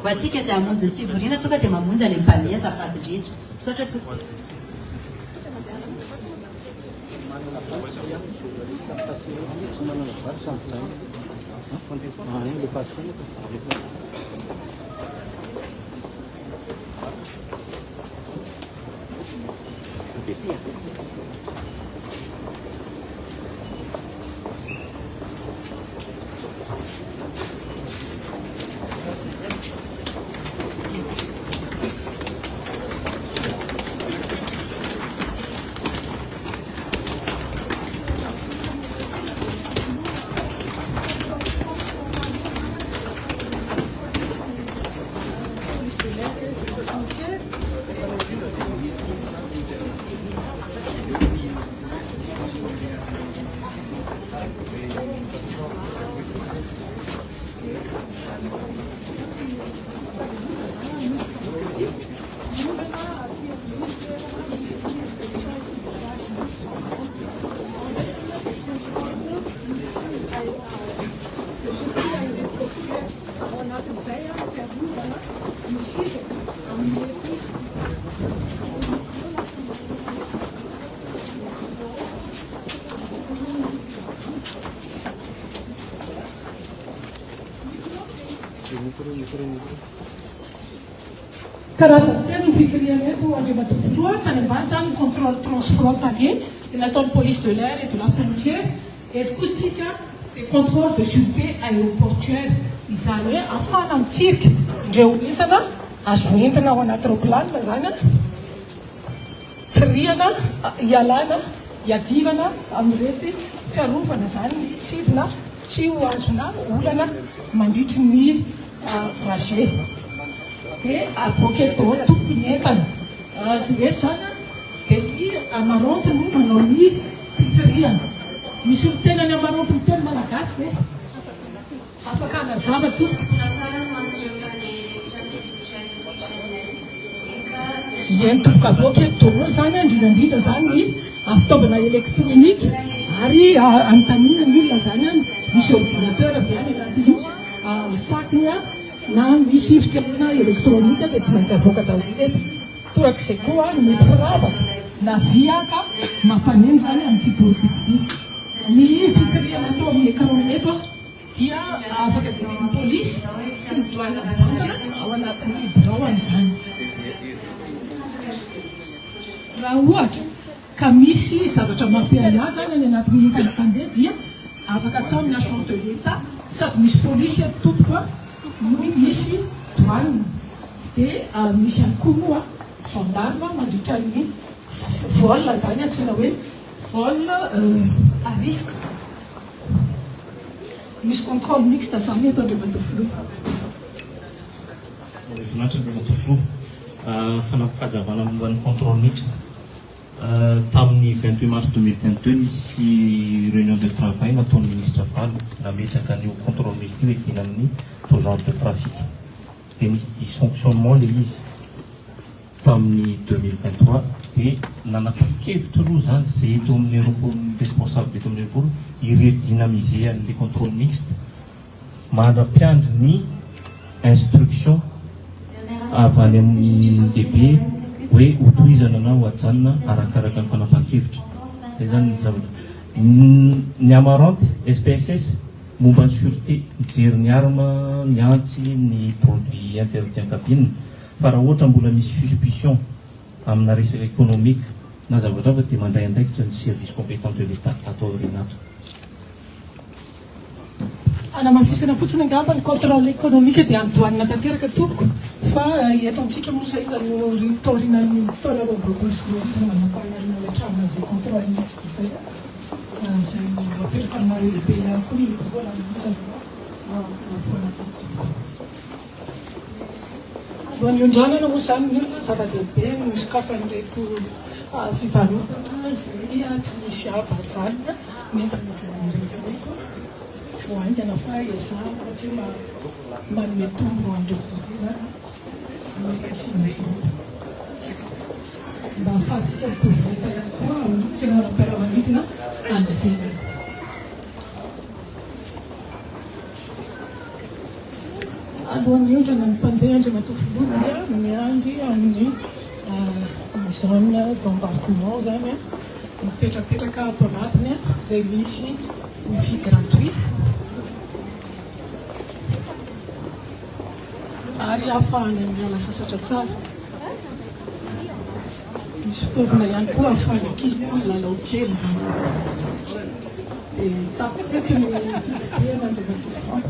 Watika za munzi fivurina toka tema munzi alimpamia zapata jicho. Sote tu. Karazana tena ny fijaliana eto Andriamatoa tany ambany zany contrôle transfrontalier c'est natao police de l'air et de la frontière eto kosa tsika contrôle de sûreté aéroportuaire izany hoe afana mitsirika ndreo entana azo entina ao anaty roplanina zany tsiriana ialana iadivana amin'irety fiarovana zany ny sidina tsy ho azona olana mandritry ny trajet dia avoaka eto tompony entana sy reto zany dia ny amarotiny manao ny pitsiriana misy olo tenany amarotiny teny malagasy hoe afaka anazava tompoko ieny tomboka avoaka eto zany indrindrandrindra zany ny fitaovana elektronika ary anontaniana ny olona zany any misy ordinateur avy any anatin'io sakiny na misy fitiavana elektronika dia tsy maintsy avoaka daholo eto torak'izay koa mety firavaka na viaka mampaneno zany amin'ity politiky ny fitsiriana atao amin'ny écran eto dia afaka jeren'ny polisy sy ny douane mivantana ao anatin'ny braony zany raha ohatra ka misy zavatra mampiala zany any anatin'ny entana mpandeha dia afaka atao amin'ny agent de l'État sady misy polisy eto tompoka no misy douane dia misy ihany koa moa gendarme mandritra ny vol zany antsoina hoe vol à risque misy contrôle mixte zany eto Andriamatofiloha voninahitra Andriamatofiloha fanampahazavana momba ny contrôle mixte tamin'ny 28 mars 2022 nisy réunion de travail nataon'ny ministre Valo nametraka an'io contrôle mixte io edina amin'ny agent de trafic dia nisy dysfonctionnement le izy tamin'ny 2023 dia nanapakevitra aloha zany zay eto amin'ny aéroport responsable eto amin'ny aéroport iredynamiser an'le contrôle mixte mandrapiandry ny instruction avy any amin'ny DB hoe hotohizana na ho ajanona arakaraka ny fanapakevitra zay zany ny zavatra ny amarante SPSS momba ny sûreté mijery ny arme ny antsy ny produit interdit en cabine fa raha ohatra mbola misy suspicion amina resaka économique na zavatra fa dia mandray andraikitra ny service compétent de l'État atao renato anamafisana fotsiny angamba ny contrôle économique dia andohanina tanteraka tompoko fa eto antsika moa zay no taorinany taona roaroapolo sy roapolo manampanarina le trano zay contrôle mixte zay zay apetraka amina lehibe ihany koa ny vola misy alohan'ny ondranana moa zany ny olona zava-dehibe no sokafan'ireto fivarotana zay tsy misy abary zany mentana zany zay hoaingana fa ezana satria manome tombo andreo zany mba ahafahantsika mitovota ihany koa sy nanam-piaramanidina alohan'ny ondrana ny mpandeha andrana tofolony miandry amin'ny zone d'embarquement zany mipetrapetraka ato anatiny zay misy wifi gratuit ary ahafahana miala sasatra tsara. Misy fitaovana ihany koa ahafahana ankizy lalao kely zany. Dia tapetraka ny fitsidiana andrana tofolony.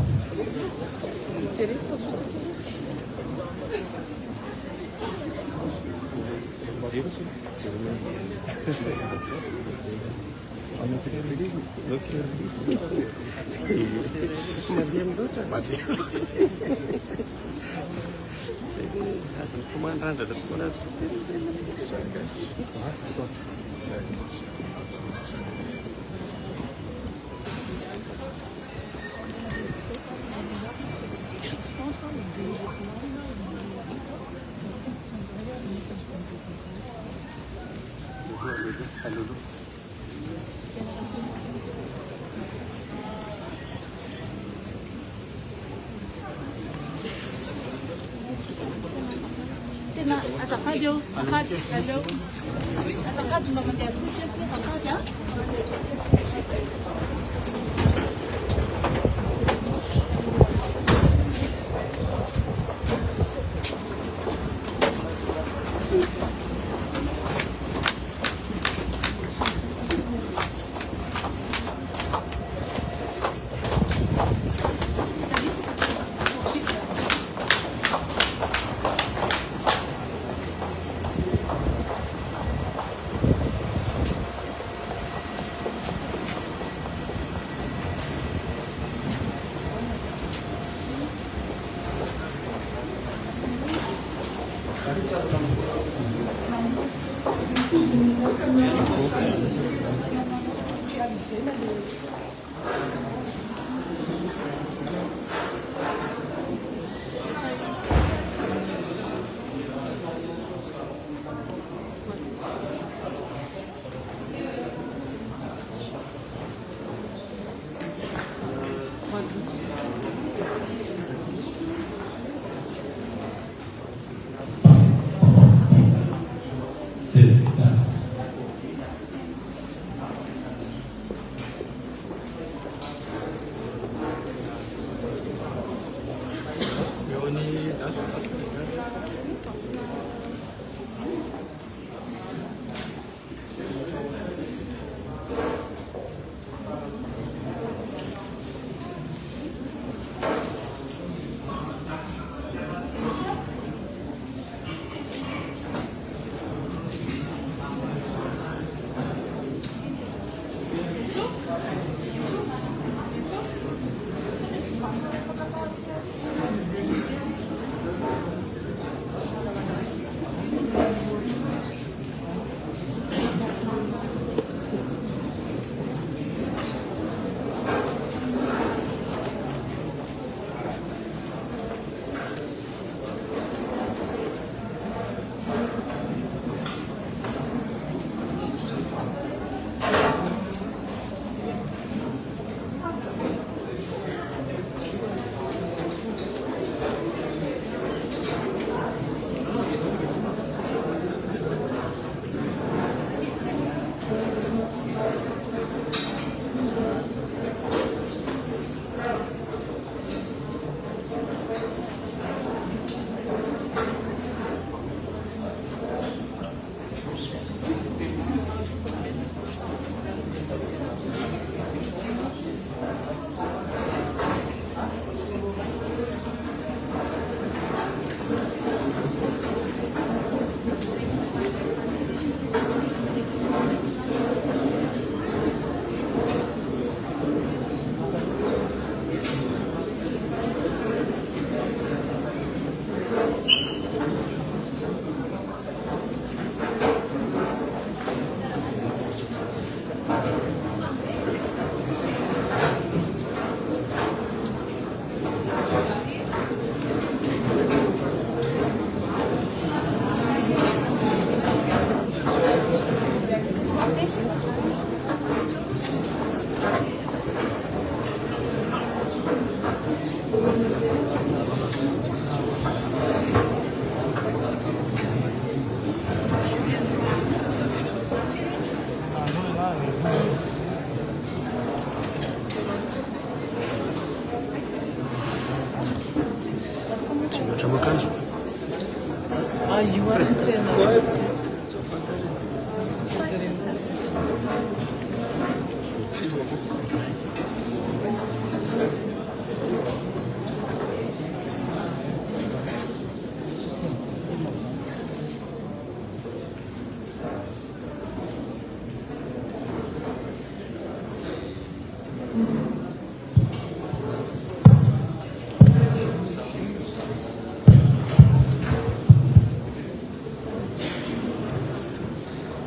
Azafady eo, azafady, aleo. Azafady mba mandeha tompy etsy, azafady a.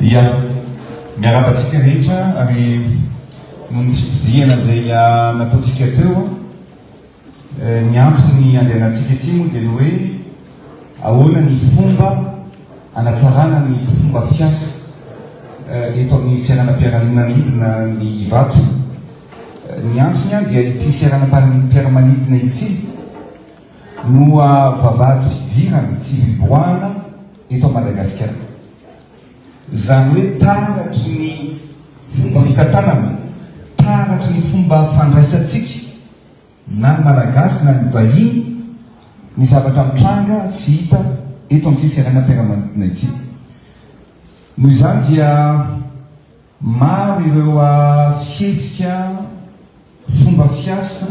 ia miarabatsika rehetra ary noho ny fitsidihana zay nataontsika teo ny antsony andehanantsika ty moa dia ny hoe ahoana ny fomba anatsarana ny fomba fiasa eto amin'ny fiaranam-piaramanidina ny vato. Ny antsony a dia ity fiaranam-piaramanidina ity no vavahady fidirana sy viboahana eto Madagasikara. Zany hoe taratry ny fomba fitantanana, taratry ny fomba fandraisantsika na ny malagasy na ny vahiny ny zavatra mitranga sy hita eto amin'ity fiaranam-piaramanidina ity. Noho izany dia maro ireo fihetsika, fomba fiasa,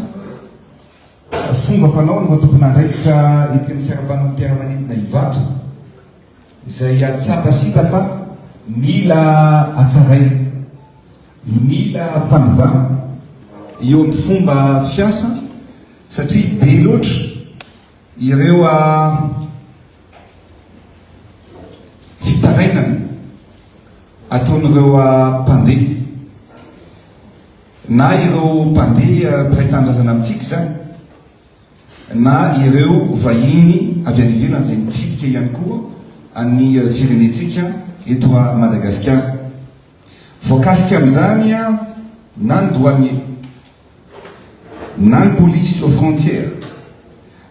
fomba fanaony vao tompona andraikitra ety amin'ny fiaranam-piaramanidina Ivato izay tsapasita fa mila atsaraina, mila fanovana eo amin'ny fomba fiasa satria be loatra ireo fitarainana ataon'ireo mpandeha na ireo mpandeha mpiray tandrazana amintsika zany na ireo vahiny avy any ivelany zay mitsidika ihany koa amin'ny firenentsika eto Madagasikara. Voakasika amin'izany na ny douanier na ny police aux frontières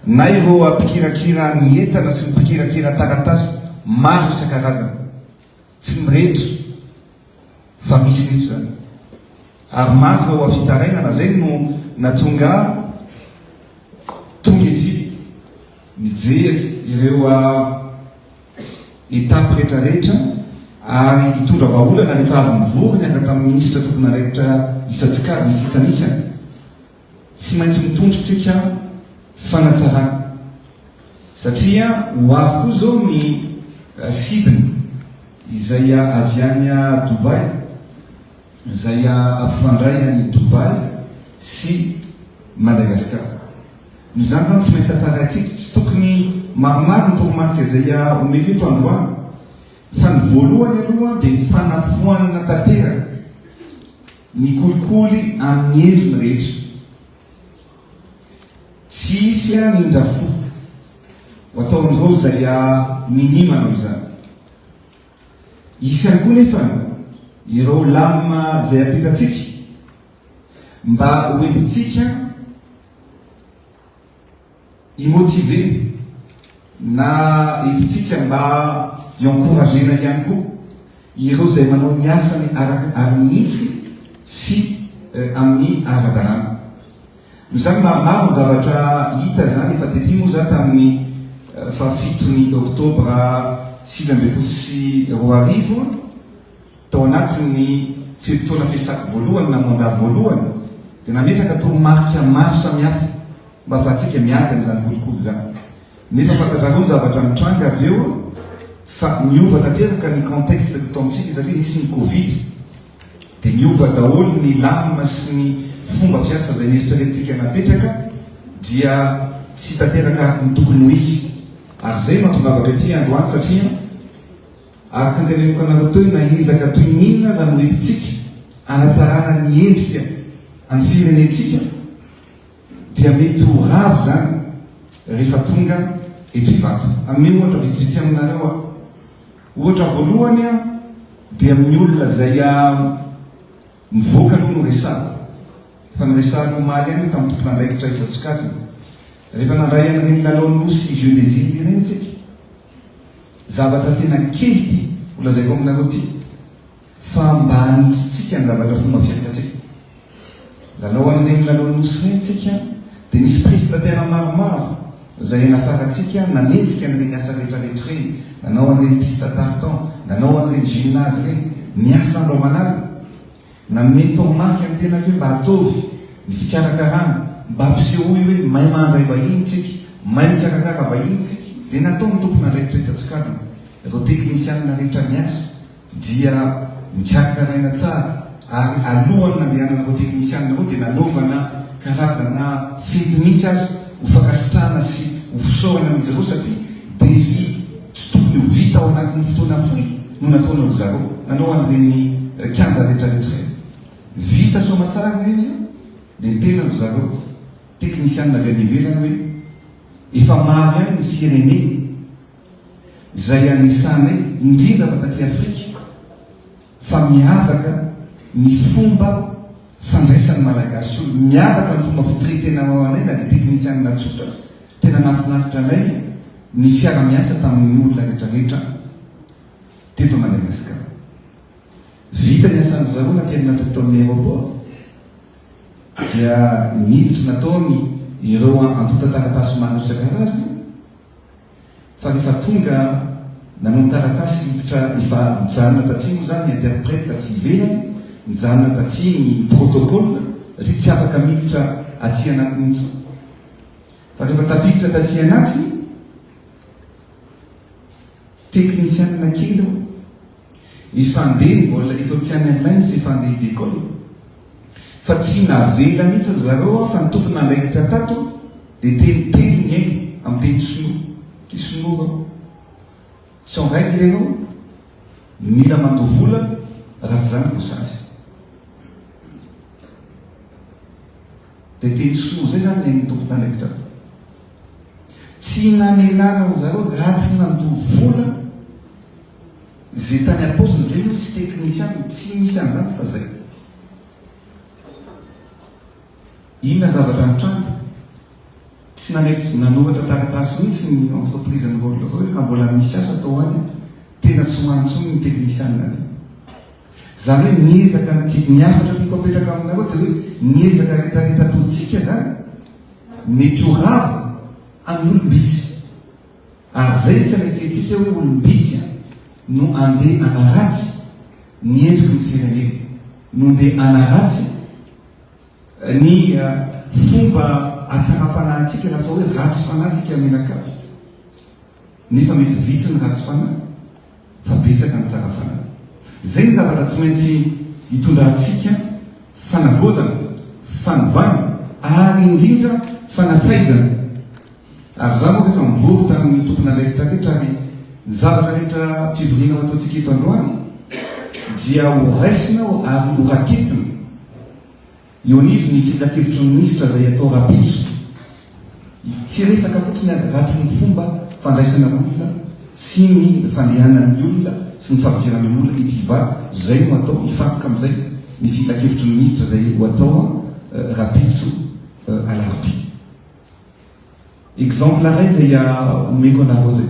na ireo mpikirakira ny entana sy ny mpikirakira taratasy maro isan-karazany tsy mirehetra fa misy nifo zany ary maro ireo fitarainana zay no natonga tonga ety mijery ireo etape rehetrarehetra ary hitondra vahaolana rehefa avy mivory niaraka tamin'ny ministra tokony andraikitra isatsikady ny sisanisany tsy maintsy mitondrotsika fanatsarana satria ho avy koa zao ny sidiny izay avy any Dubai, izay ampifandray any Dubai sy Madagasikara. Noho izany zany tsy maintsy atsaratsika tsy tokony maromaro ny toromarika izay omeny eto androany fa ny voalohany aloha dia ny fanafoanana tanteraka ny kolikoly amin'ny endriny rehetra. Tsy isy ny indrafo ho ataon'ireo izay minimana izany. Isy ihany koa nefa ireo lamina izay ampitantsika mba hoentintsika imotive na entintsika mba encouragena ihany koa ireo izay manao ny asany ary mihitsy sy amin'ny ara-dalàna. Izany maromaro ny zavatra hita zany efa tety moa za tamin'ny fahafitony oktobra 2024 tao anatin'ny fotoana fiasako voalohany na mandat voalohany dia nametraka toromarika maro samihafa mba afahantsika miady amin'izany kolikoly zany. Nefa fantatrareo ny zavatra mitranga avy eo fa miova tanteraka ny contexte taontsika satria nisy ny Covid dia miova daholo ny lamina sy ny fomba fiasa izay nieritreretintsika napetraka dia tsy tanteraka ny tokony ho izy. Ary zay mahatongavaka ety androany satria araka anteneniko anareo toy na izaka toy n'inona zany hoentintsika anatsarana ny endrika amin'ny firenentsika dia mety ho ravo zany rehefa tonga eto Ivato. Amin'ny ohatra vitsivitsy aminareo ohatra voalohany dia amin'ny olona zay mivoaka aloha no resahana fa nyresahana omaly any tamin'ny tompona andraikitra isatsikajy rehefa nandray an'ireny lalaon'ny nosy geodésie ireny tsika zavatra tena kely ty olazaiko aminareo ty fa mba hanitsitsika ny zavatra fomba fiasantsika. Lalao an'ireny lalaon'ny nosy ireny tsika dia nisy prestataire maromaro zay nafaratsika nanezika an'ireny asa rehetrarehetra reny, nanao an'ireny piste tartan, nanao an'ireny gymnase reny, niasa andro aman'alina, nanome toromaky amin'ny tena hoe mba atovy ny fikarakarana, mba ampisehoy hoe mahay mandray vahiny tsika, mahay mikarakara vahiny tsika, dia natao ny tompona andraikitra isatsokajina. Ireo teknisianina rehetra niasa dia mikarakaraina tsara, ary alohany nandehanana ireo teknisianina ireo dia nanaovana karazana fety mihitsy azy ho fakasitrahana sy ho fisaorana amin'izy ireo satria défi tsy tokony ho vita ao anatin'ny fotoana fohy no nataonao zareo, nanao an'ireny kianja rehetrarehetra reny. Vita soma tsara reny dia tena ry zareo teknisianina avy any ivelany hoe efa maro ihany ny fireneny izay anisanay indrindra mataty Afrika fa miavaka ny fomba fandraisan'ny malagasy olo, miavaka ny fomba fitretena ao anay na dia teknisianina tsotra azy. Tena mahafinaritra anay ny fiara-miasa tamin'ny olona rehetrarehetra teto Madagasikara. Vita ny asan'ny zareo na tena natao tao amin'ny aéroport dia niditra nataony ireo antota-taratasy maro isan-karazany, fa rehefa tonga nanao taratasy hiditra efa mijanona taty moa zany interprète taty ivelany, mijanona taty ny protocole satria tsy afaka miditra aty anatiny intsony. Fa rehefa tafiditra taty anatiny teknisianina kely ao efa andeha ny vol Ethiopian Airlines efa andeha décolle, fa tsy navela mihitsy zareo fa ny tompony andraikitra tato dia telitely ny ainy amin'ny teny sinoa. Ty sinoa tsy andraiky ianao mila mandovola raha zany voasazy. Dia teny sinoa zay zany ny tompony andraikitra tato. Tsy nanelana zareo raha tsy nandovola zay tany am-paosiny zay io tsy teknisiany, tsy misy an'izany fa zay. Inona zavatra mitranga? Tsy nanaiky nanoratra taratasy mihitsy ny entreprise ny rôle hoe ka mbola misy asa atao any, tena tsy hoantsony ny teknisianina reny. Zany hoe miezaka tsy miafatra tiako apetraka aminareo dia hoe miezaka rehetrarehetra ataontsika zany mety ho ravo amin'ny olombitsy. Ary zay tsy anaitentsika hoe olombitsy no andeha anaratsy ny endriky ny firenena, no andeha anaratsy ny fomba atsara fanahintsika lasa hoe ratsy fanahintsika menakavy. Nefa mety vitsy ny ratsy fanahy fa betsaka ny tsara fanahy. Zay ny zavatra tsy maintsy hitondrantsika fanavozana, fanovana ary indrindra fanafaizana. Ary za moa rehefa mivory tamin'ny tompony andraikitrarehetra ary ny zavatra rehetra fivoriana ao ataontsika eto androany dia ho raisina ary ho rakitina. Eo anivy ny filakevitry ny minisitra zay atao rapitso, tsy resaka fotsiny raha tsy ny fomba fandraisana olona sy ny fandehanan'ny olona sy ny fampidirana olona etiva, zay no atao hifampika amin'izay ny filakevitry ny minisitra zay ho atao rapitso alarobia. Exemple ray zay omeko anareo zay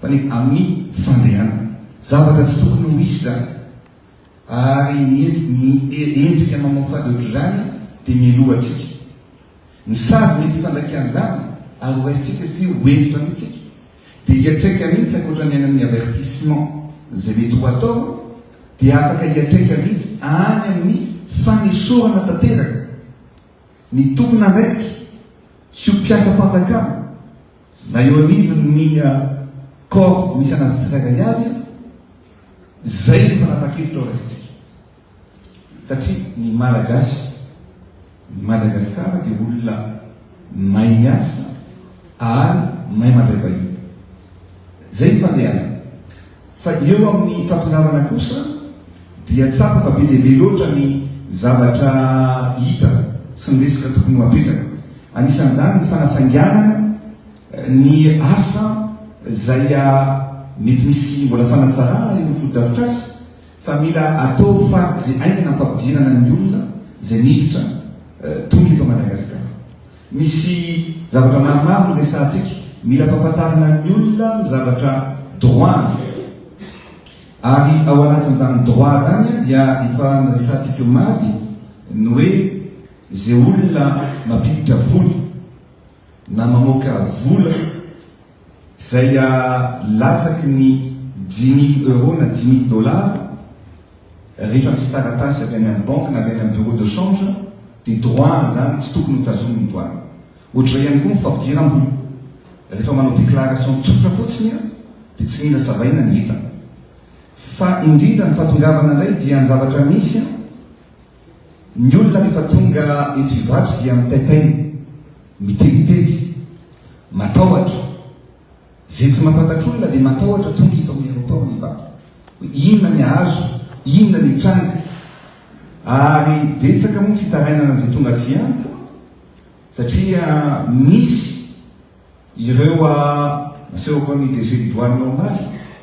fa ny amin'ny fandehanana zavatra tsy tokony ho misy zany, ary ny endrika mamaofady ohatry zany dia mialoha atsika. Ny sazy mety ifandraikan'izany ary ho raisitsika sy hoenitra mihitsika dia hiatraika mihitsy ankoatra ny ainan'ny avertissement zay mety ho atao, dia afaka hiatraika mihitsy any amin'ny fanesorana tanteraka ny tompony andraikitra sy ho mpiasa mpanjakana na eo aniviny corps misy anazy tsirairay avy, zay no fanapa-kevitra ao raisitsika. Satria ny malagasy, ny Madagasikara dia olona mahay miasa ary mahay mandray vahiny. Zay ny fandehana. Fa eo amin'ny fampiravana kosa dia tsapa fa be lehibe loatra ny zavatra hita sy ny resaka tokony ho apetraka. Anisan'izany ny fanafainganana ny asa zay mety misy mbola fanatsarana eo fodi-davitra azy, fa mila atao fariky zay aingana fampidirana ny olona zay niditra tonga eto Madagasikara. Misy zavatra maromaro no resantsika, mila ampahafantarana ny olona ny zavatra droit, ary ao anatin'izany droit zany dia efa niresantsika omaly ny hoe zay olona mampiditra voly na mamoaka vola izay latsaky ny 10 000 euro na 10 000 dollars rehefa misy taratasy avy any amin'ny banque na avy any amin'ny bureau de change dia droit zany tsy tokony hotazominy douane. Ohatran'izay ihany koa mifampidiram-bola rehefa manao déclaration tsotra fotsiny dia tsy mila savaina ny hita. Fa indrindra ny fahatongavana ilay dia ny zavatra misy ny olona rehefa tonga eto ivatry dia mitaitainy mitemitety matahotra zay tsy mampatatra olona dia matahotra tonga hita amin'ny aéroport ny vato inona ny azo inona ny tranga ary betsaka moa fitarainana zay tonga tsy any satria misy ireo naseho koa ny DG douane normal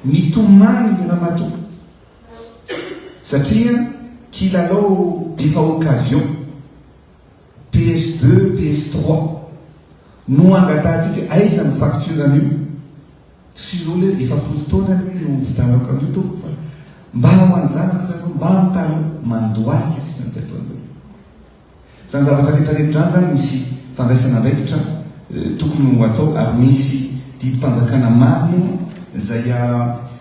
mitomany ny ramato satria kilalao efa occasion PS2 PS3 no angatatsika aiza ny facture an'io sy lole efa folo taona no vitanako an'io to fa mba ho an'izany mba mitalo mandoaika sisany tsy ataon'olo zany zavatra rehetrarehetra zany misy fandraisana raikitra tokony ho atao ary misy didim-panjakana mamy zay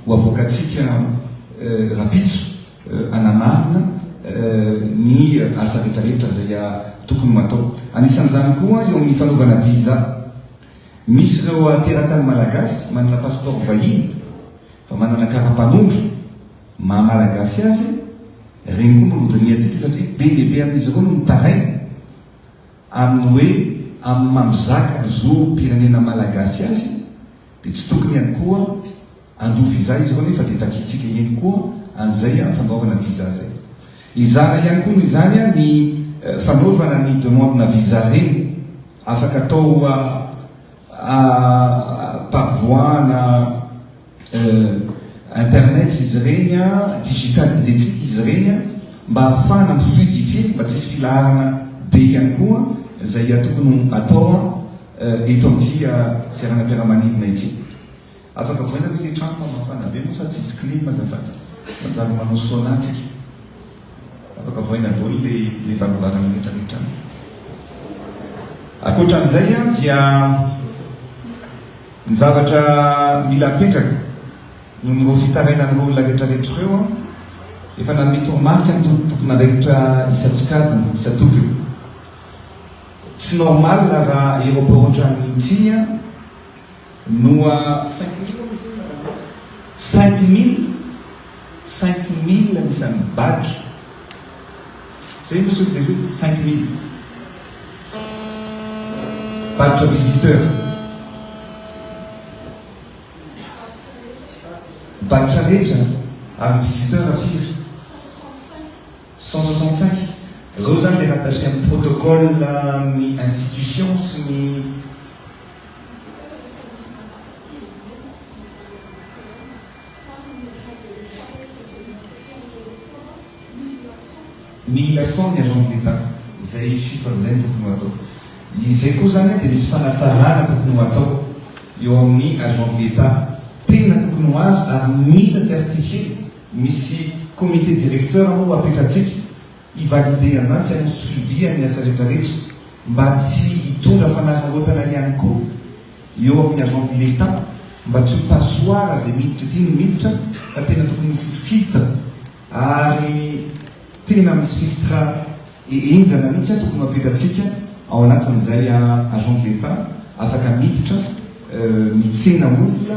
ho avoakatsika rapitso anamarina ny asa rehetrarehetra zay tokony ho atao. Anisan'izany koa eo amin'ny fanaovana visa misy ireo teratany malagasy manana passeport vahiny fa manana kara-panondro maha-malagasy azy regny koa molodiny atsika satria be lehibe amin'izy ireo no mitaraina amin'ny hoe amin'ny mamizaka zo pirenena malagasy azy dia tsy tokony ihany koa ando visa izy ireo nefa dia takitsika ihany koa an'izay fanaovana visa zay. Izana ihany koa noho izany ny fanaovana ny demande na visa reny afaka atao par voie na internet izy reny digitalisetsika izy reny mba ahafahana mifluidifie mba tsisy filaharana be ihany koa zay tokony atao eto amin'ity seranam-piaramanidina ity. Afaka voaina ny trano famafana be moa sady tsisy clim azafata manjary manao sonatsika afaka voaina daholo le varovarana rehetrarehetra. Akoatran'izay dia ny zavatra mila apetraka noho nyreo fitarainan'ireo olona rehetrarehetra ireo efa nanome toromarika ny tokony andraikitra isatokajiny isatokony tsy normal raha aéroport ohatran'ity noa 5000 anisan'ny badge zay monsieur le juge 5000 badge visiteur badge rehetra ary visiteur afiry 165 ireo zany le rattaché amin'ny protocole ny institution sy ny mille cent ny agent de l'État zay chiffre zay tokony atao izay koa zany dia misy fanatsarana tokony atao eo amin'ny agent de l'État tena tokony ho azo ary mila certifié misy comité directeur moa apetratsika ivalide an'izany sy ano suivi amin'ny asa rehetrarehetra mba tsy hitondra fanararotana ihany koa eo amin'ny agent de l'État mba tsy ho passoir zay miditra ty ny miditra fa tena tokony misy filtre ary tena misy filtre enjana mihitsy tokony apetratsika ao anatin'izay agent de l'État afaka miditra mitsena olona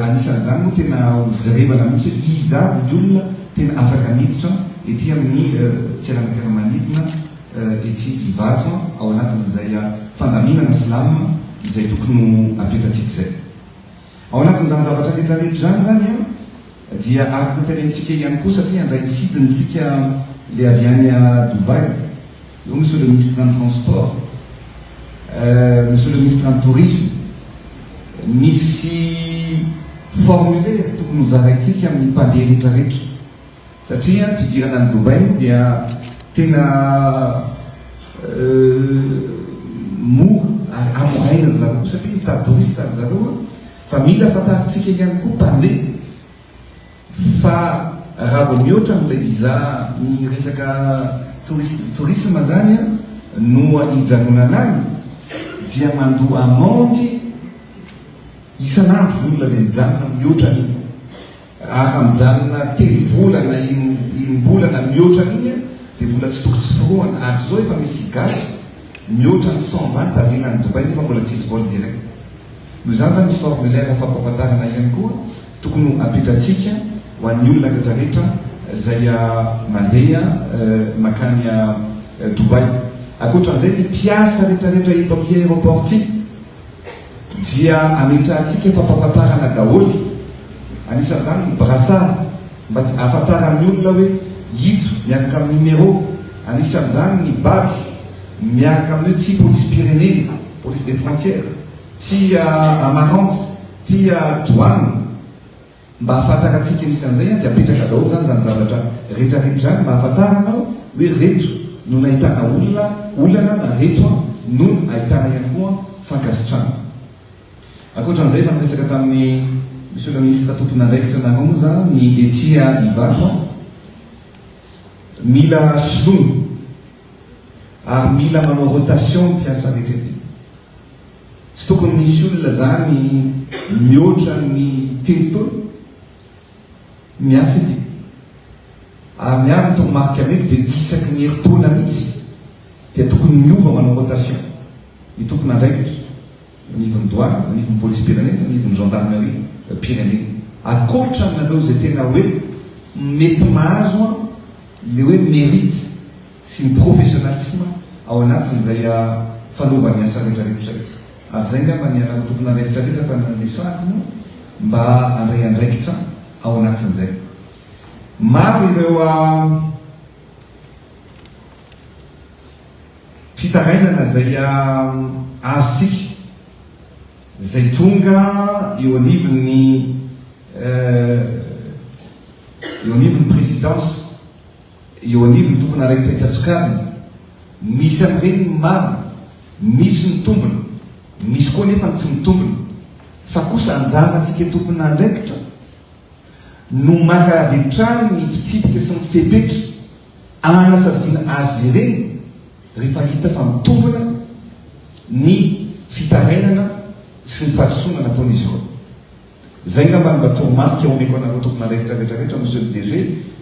anisan'izany moa tena jerevana mihitsy iza ny olona tena afaka miditra ety amin'ny seranam-piaramanidina ety ivato ao anatin'izay fandaminana slam izay tokony apetratsika zay. Ao anatin'izany zavatra rehetrarehetra zany dia araka tenentsika ihany koa satria andray sidintsika le avy any Dubaï eo monsieur le ministre du transport monsieur le ministre du tourisme misy formulaire tokony hozaraitsika amin'ny mpandeha rehetrarehetra satria fidirana ny Dubaï dia tena mora amoraina zareo satria mitady touriste ary zareo fa mila fantaritsika ihany koa mpandeha fa raha vao mihoatra amin'ilay visa ny resaka tourisme zany no hijanonana any dia mandoa amandy isan'andro olona zay mijanona mihoatra an'iny aha mijanona 3 volana imbolana mihoatra an'iny dia vola tsy toko tsy firohana ary zao efa misy gasy mihoatra ny 120 avelany Dubai nefa mbola tsisy vol direct. Noho izany zany misy formulaire fampahafantarana ihany koa tokony apetratsika ho an'ny olona rehetrarehetra zay mandeha makany Dubai. Ankoatran'izay ny mpiasa rehetrarehetra eto amin'ity aéroport ity dia ametrahantsika fampahafantarana daholo. Anisan'izany ny brassard mba ahafantaran'ny olona hoe ito miaraka amin'ny numéro. Anisan'izany ny badge miaraka amin'ny ty police Pyrénées, police des frontières, ty amarante, ty douane. Mba ahafantarantsika anisan'izay dia apetraka daholo zany zany zavatra rehetrarehetra zany mba ahafantaranao hoe reto no nahitana olana na reto no ahitana ihany koa fankasitrana. Ankoatran'izay fa niresaka tamin'ny monsieur le ministre tompon'andraikitra namonja ny etsia ivatra mila soloina ary mila manao rotation mpiasa rehetrarehetra. Tsy tokony misy olona zany mihoatra ny telotolo miasa ity ary miary toko marika ameko dia isaky ny herintaona mihitsy dia tokony miova manao rotation ny tompon'andraikitra, nivon'ny douane, nivon'ny police Pyrénées, nivon'ny gendarmerie Pyrénées. Akoatra aminareo zay tena hoe mety mahazo le hoe mérite sy ny professionnalisme ao anatin'izay fanaovany asa rehetrarehetra. Ary zay ngamba ny anao tompon'andraikitra fa nanesahako mba andray andraikitra ao anatin'izay. Maro ireo fitarainana zay azontsika zay tonga eo anivon'ny présidence, eo anivon'ny tompon'andraikitra isatsokazana. Misy amin'ireny maro, misy ny tombony, misy koa nefa tsy mitombony. Fa kosa anjarantsika tompon'andraikitra no maka vetrany ny fitsipika sy ny fepetra anasaziana azy ireny rehefa hita fa mitombona ny fitarainana sy ny fahadisoana nataon'izy ireo. Zay ngamba mba toromarika omeko anareo tompon'andraikitra rehetrarehetra monsieur le DG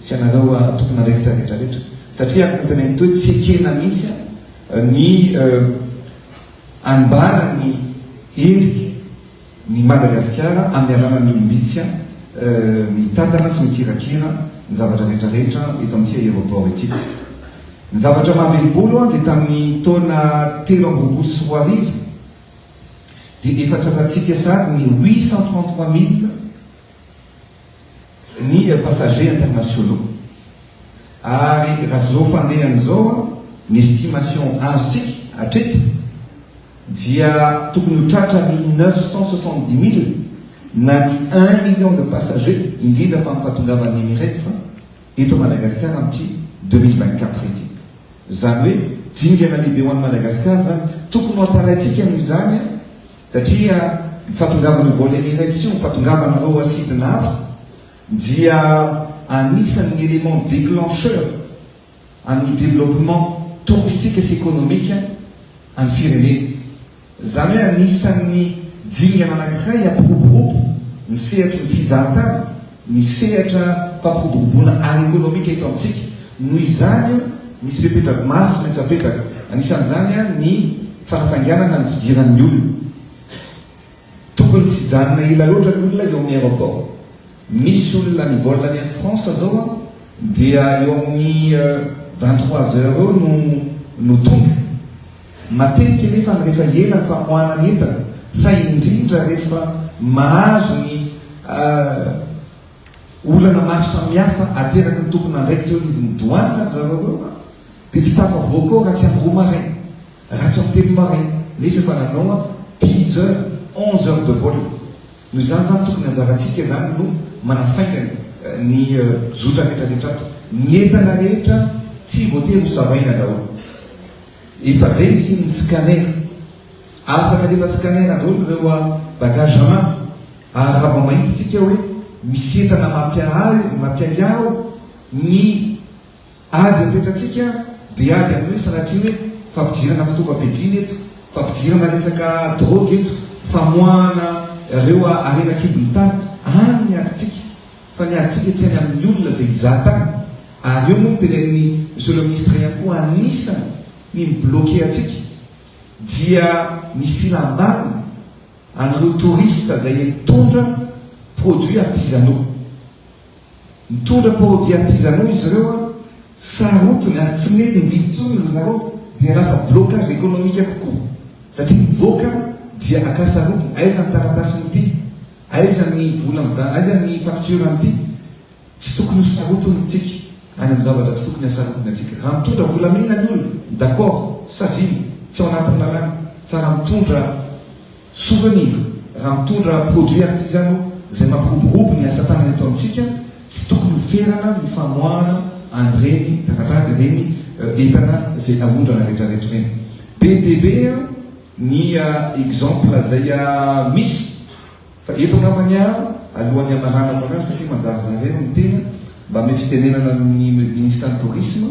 sy anareo tompon'andraikitra rehetrarehetra satria akatany amin'itoy tsy ekena misy ny anibana ny endriky ny Madagasikara amin'ny alanan'ny olombitsy mitantana sy mikirakira ny zavatra rehetrarehetra eto amin'ity aéroport ity. Ny zavatra mahavelom-bolo dia tamin'ny taona 2013 dia efa tratantsika sary ny 833 000 ny passagers internationaux. Ary raha zao fandehan'izao ny estimation azontsika hatreto dia tokony ho tratra ny 970 000 na ny 1 million de passagers indrindra fa mifahatongavan'ny Emirates eto Madagasikara amin'ity 2024 ity. Zany hoe dingana lehibe ho an'ny Madagasikara zany tokony ho atsaraintsika noho izany satria mifahatongavan'ny vol Emirates io mifahatongavan'ireo asidina hafa dia anisan'ny élément déclencheur amin'ny développement touristique sy économique amin'ny firenena. Zany hoe anisan'ny dingana anankiray ampiroborobo ny sehatra ny fizahantany, ny sehatra fampiroboroboana ara-économique eto amintsika. Noho izany misy fepetraka maro sy maintsy apetraka. Anisan'izany ny fanafanganana ny fidiran'ny olona. Tokony tsy janona ela loatra ny olona eo amin'ny aéroport. Misy olona ny vol any France zao dia eo amin'ny 23 heures eo no tonga. Matetika nefa rehefa ela ny famohanany entana fa indrindra rehefa mahazo ny olana maro samihafa ateraky ny tompon'andraikitra eo anivon'ny douane zareo eo dia tsy tafavoaka raha tsy amin'ny roa maraina, raha tsy amin'ny telo maraina nefa efa nanao 10 heures 11 heures de vol. Noho izany zany tokony anjarantsika zany no manafaingana ny zotra rehetrarehetra ato. Ny entana rehetra tsy voatery ho savaina daholo. Efa zay misy ny scanner. Afaka lefa scanner daholo ireo bagage à main. Ary raha mahitsika hoe misy entana mampiahiao ny ady apetratsika dia ady amin'ny hoe sanatria hoe fampidirana fitaovam-piadina eto, fampidirana resaka drogue eto famoahana ireo arenakibony tany any miadytsika fa niadytsika tsy any amin'ny olona zay izatany ary eo moa tenen'ny monsieur le ministre ihany koa anisany ny mibloke atsika dia ny filambana an'ireo touriste zay mitondra produit artisanaux mitondra produit artisanaux izy ireo a sarotiny ary tsy mety mividy ry zareo dia lasa blocage économique kokoa satria mivoaka dia akasarotiny aiza ny taratasiny ity aiza ny vola aiza ny facture an'ity tsy tokony sarotiny tsika any amin'ny zavatra tsy tokony hasarotiny atsika raha mitondra volamena ny olona d'accord saziny tsy ao anatin'ny lalàna fa raha mitondra souvenir raha mitondra produit artisanaux zay mampiroborobo ny asa tanany atao amintsika tsy tokony ferana ny famoahana an'ireny takataka ireny entana zay ahondrana rehetrarehetra reny BDB ny exemple zay misy fa eto namany alohan'ny amaranako anazy satria manjarizareo ny tena mba ame fitenenana ny ministre ny tourisme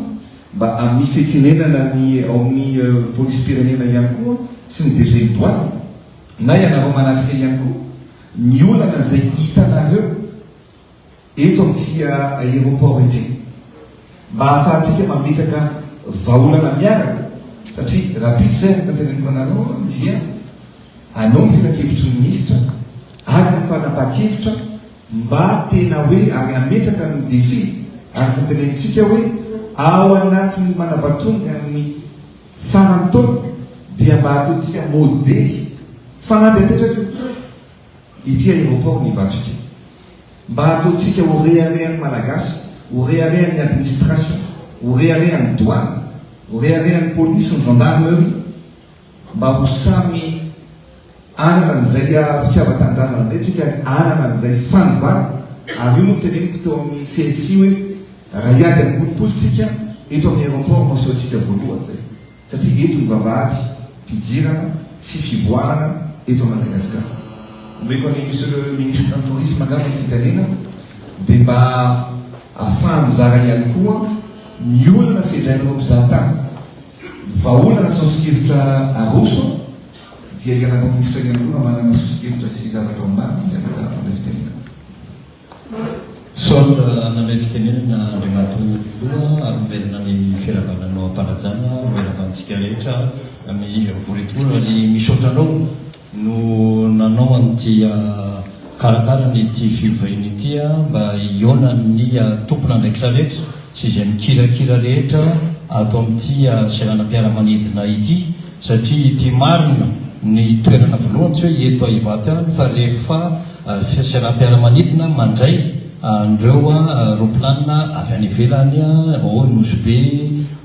mba amin'ny fitenenana ny ao amin'ny police pyrénéna ihany koa sy ny DG douane na ianareo manatrika ihany koa ny olana zay hitanareo eto amin'ity aéroport ity mba ahafahantsika mametraka vaolana miaraka satria raha piky zay tanteneniko anareo dia anao ny fitan-kevitry ny ministre ary ny fanapa-kevitra mba tena hoe ary ametraka ny défi ary tantenenitsika hoe ao anatiny manabatonga ny farany taona dia mba ataontsika modely fanampy apetraka ity aéroport ny vatry ity mba ataontsika ho reharehan'ny malagasy ho reharehan'ny administration ho reharehan'ny douane ho reharehan'ny police ny gendarmerie mba ho samy anana n'izay fitiavan-tanindrazana zay tsika anana n'izay fanovana ary io moa teneniko teo amin'ny CSI hoe raha iady amin'ny kolokolotsika eto amin'ny aéroport masoantsika voalohany zay satria eto ny vavahady mpidirana sy fivoarana eto Madagasikara. Omeko any monsieur le ministre du tourisme angamba ny fitenena dia mba ahafahany mizara ihany koa ny olana sedrain'ireo mpizahatany vaolana saosikevitra aroso dia ianareo ministra ihany koa manana saosikevitra sy zavatra maro dia afaka amina fitenena. Sotra namay fitenenana Andriamato Filoha ary miverina ny fiarabananao am-palajana miarabantsika rehetra amin'ny voretoro ary misotranao no nanao an'ity karakara nyity fivahiny ity mba iona ny tompona ndraikitra rehetra sy izay mikirakira rehetra atao amin'ity seranam-piaramanidina ity satria ity marina ny toerana voalohany tsy hoe eto Ivato ihany fa rehefa seranam-piaramanidina mandray andreo roplanina avy any ivelany ao Nosbe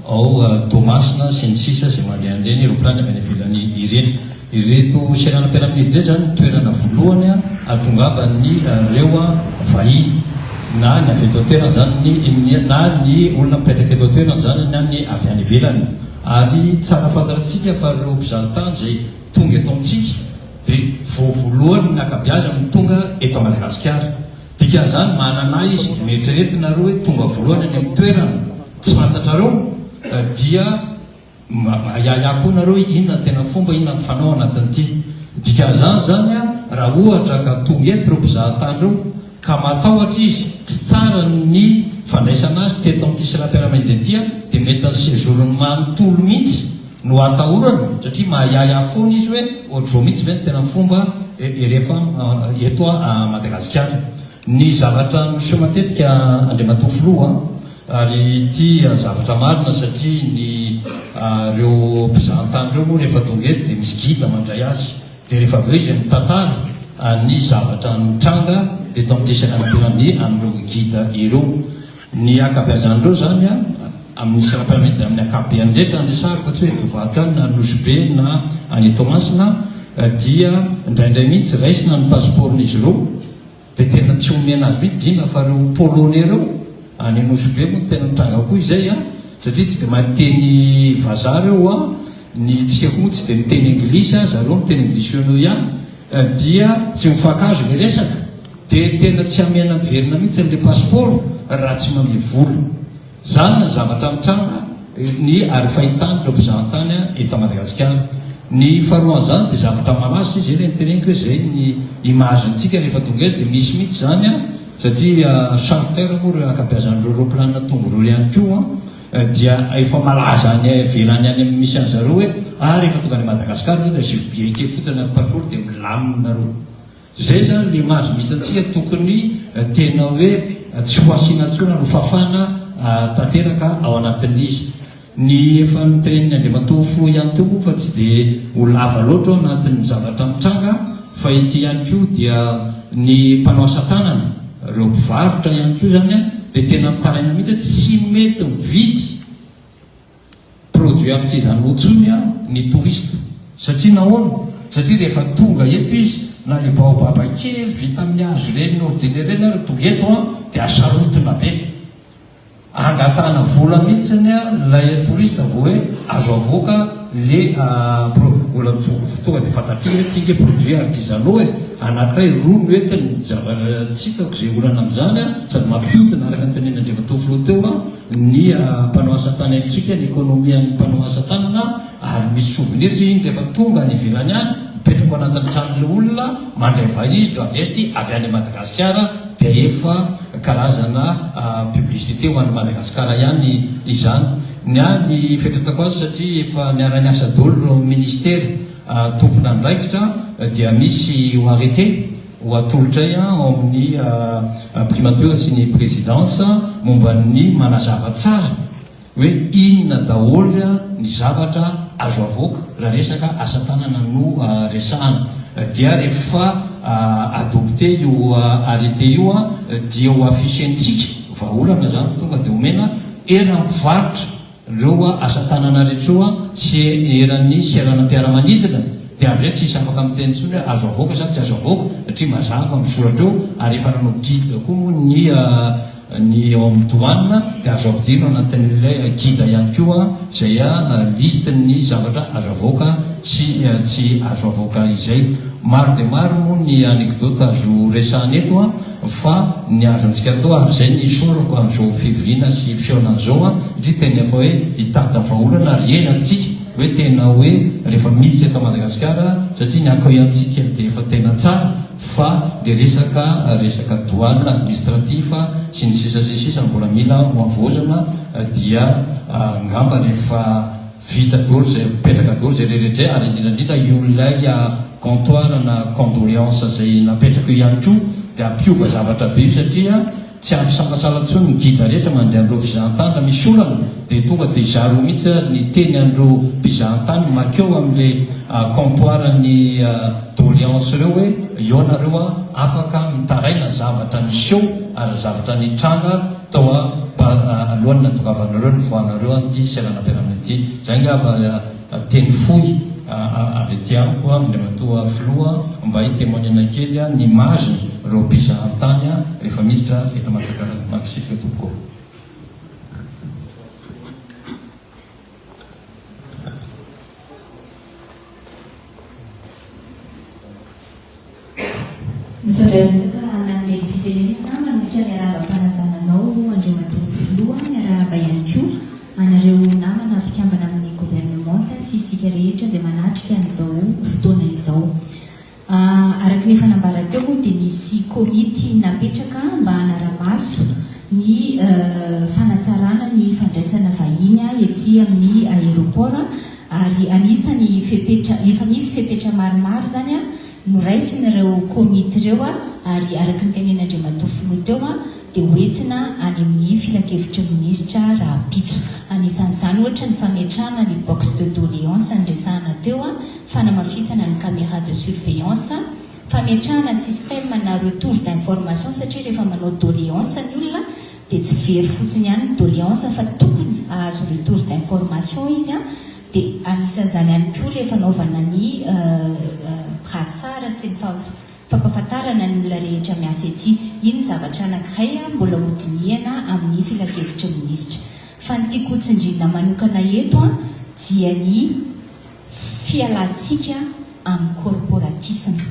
ao Tomasina sy ny sisa izay mandeha an'ireny roplanina avy any ivelany ireny ireto seranam-piaramanidina zay zany toerana voalohany atongavan'ny reo vahiny na ny avy eto toerana zany na ny olona mipetraka eto toerana zany na ny avy any ivelany ary tsara fantatsika fa reo mpizahatany zay tonga eto amintsika dia voalohany ny akabeazy amin'ny tonga eto Madagasikara. Dikan'izany manana izy mieritrerety nareo hoe tonga voalohany any amin'ny toerana tsy fantatrareo dia yaya koa nareo inona tena fomba inona ny fanao anatin'ity. Dikan'izany zany raha ohatra ka tonga eto ireo mpizahatany reo ka matahotra izy tsy tsara ny fandraisana azy teto amin'ity seranam-piaramanidina ity dia mety ny séjourny manontolo mihitsy no atahorana satria mahayaya foana izy hoe ohatr'izao mihitsy ve ny tena fomba rehefa eto Madagasikara. Ny zavatra miseho matetika Andriamato Filoha ary ity zavatra marina satria ny reo mpizahatany reo moa rehefa tonga eto dia misy gida mandray azy dia rehefa avy eo izy mitantara ny zavatra mitranga eto amin'ity seranam-piaramanidina amin'ireo gida ireo. Ny akabeazan'ireo zany amin'ny seranam-piaramanidina amin'ny akabeany rehetra andresary fa tsy hoe Ivato na Nosbe na any Tomasina dia indraindray mihitsy raisina ny passeportn'izy ireo dia tena tsy omena azy mihitsy drina fa reo polonais reo any Nosbe moa tena mitranga koa izay satria tsy dia mateny vazaha reo ny tsika koa moa tsy dia miteny anglisy zareo miteny anglisy eo ihany dia tsy mifakazo ny resaka dia tena tsy amena miverina mihitsy an'ilay passeport raha tsy mamivola. Zany zavatra mitranga ny ary fahitany reo mpizahatany eto Madagasikara Ny faharoa zany dia zavatra malaza izy reny teneniko hoe zay ny image antsika rehefa tonga eto dia misy mihitsy zany a satria chanteur moa reo akabeazan'ireo roplanina tonga reo ihany koa dia efa malaza any velany any amin'ny misy an'zareo hoe rehefa tonga any Madagasikara dia jivobien kely fotsiny anaty passeport dia milamina reo. Zay zany l'image misy antsika tokony tena hoe tsy ho asiana tsona no fafana tanteraka ao anatin'izy. Ny efa niteneniny Andriamatoa fo ihany teo moa fa tsy dia ho lava loatra ao anatin'ny zavatra mitranga fa ity ihany koa dia ny mpanao asa tanana reo mpivarotra ihany koa zany dia tena mitaraina mihitsy tsy mety mividy produit amin'ity zany otsony ny touriste satria nahoana satria rehefa tonga eto izy na le baobaba kely vita amin'ny hazo reny ordinaire reny ary tonga eto dia asarotona be angatana vola mihitsiny lay touriste vao hoe azo avoaka le vola fotoa dia fantatsika hoe tika produit artisanaux anankiray roa no entiny zavatra tsitako zay olana amin'izany sady mampiodina araka ny tenena Andriamatoa filoha teo ny mpanao asa tanana antsika ny ekonomian'ny mpanao asa tanana ary misy souvenir iny rehefa tonga any ivelany any mipetraka anatin'ny tranon'le olona mandray vahiny izy dia avesty avy any Madagasikara dia efa karazana publicité ho an'ny Madagasikara ihany izany. Ny fetratako azy satria efa niara-ny asa daholo reo ministera tompona andraikitra dia misy ho arrêté ho atolotray ao amin'ny primature sy ny présidence momba ny manazava tsara hoe inona daholo ny zavatra azo avoaka raha resaka asa tanana no resahana dia rehefa adopté io arrêté io dia ho affichensika vahaolana zany tonga dia omena era mivarotra reo asa tanana rehetra sy eran'ny siaranam-piaramanidina dia am'izay tsy isy afaka amin'ny teny tsony hoe azo avoaka zany tsy azo avoaka satria mazava misoratra eo ary efa nanao guide koa moa ny ao amin'ny douane dia azo ampidirina anatin'ilay guide ihany koa zay liste ny zavatra azo avoaka sy tsy azo avoaka izay. Maro dia maro moa ny anekdota azo resahana eto fa ny azo antsika atao ary zay ny sorako amin'izao fivoriana sy fihaonan'izao satria tena efa hoe hitata vahaolana ary ezantsika hoe tena hoe rehefa miditra eto Madagasikara satria ny accueil-antsika dia efa tena tsara fa le resaka douane administratif sy ny sisa mbola mila hoavozana dia ngamba rehefa vita daholo zay mipetraka daholo zay rehetra ary indrindrandrindra ion'ilay comptoir na condoléance zay napetraka io ihany koa dia ampiova zavatra be io satria tsy ampy salasala tsony ny guide rehetra mandeha amin'ireo fizahantany misy olana dia tonga dia zaro mihitsy ny teny an'ireo mpizahantany makeo amin'le comptoir ny doléance reo hoe eo nareo afaka mitaraina zavatra niseo ary zavatra ny tranga tao alohan'ny natokavanareo ny voanareo an'ity siaranam-piaramin'ny ity zay ngamba teny fohy avy ety amiko Andriamatoa filoha mba hitemoignena kely ny image reo mpizahantany rehefa miditra eto Madagasikara tokoa. Misaodratsika nanome fitenenana manolotra ny arahaba-pananjananao Andriamatoa filoha miarahaba ihany koa anareo namana mpikambana amin'ny gouvernemanta sy isika rehetra izay manatrika an'izao fotoana izao. Araka ny fanambarateo dia nisy komity napetraka mba hanara-maso ny fanatsarana ny fandraisana vahiny ety amin'ny aéroport ary anisany efa misy fepetra maromaro zany noraisin'ireo komity ireo ary araka ny tenen'ny Andriamatoa filoha teo dia hoentina any amin'ny filakevitra minisitra Rapitso. Anisan'izany ohatra ny fametrahana ny box de doléance andresahana teo fanamafisana ny caméra de surveillance fametrahana système na retour d'information satria rehefa manao doléance ny olona dia tsy very fotsiny ihany ny doléance fa tokony ahazo retour d'information izy dia anisan'izany ihany koa le fanaovana ny brassard sy ny fampahafantarana ny olona rehetra miasa ety. Iny zavatra anankiray mbola hodinihana amin'ny filakevitra minisitra. Fa ny tiako tsindrina manokana eto dia ny fialantsika amin'ny corporatisme.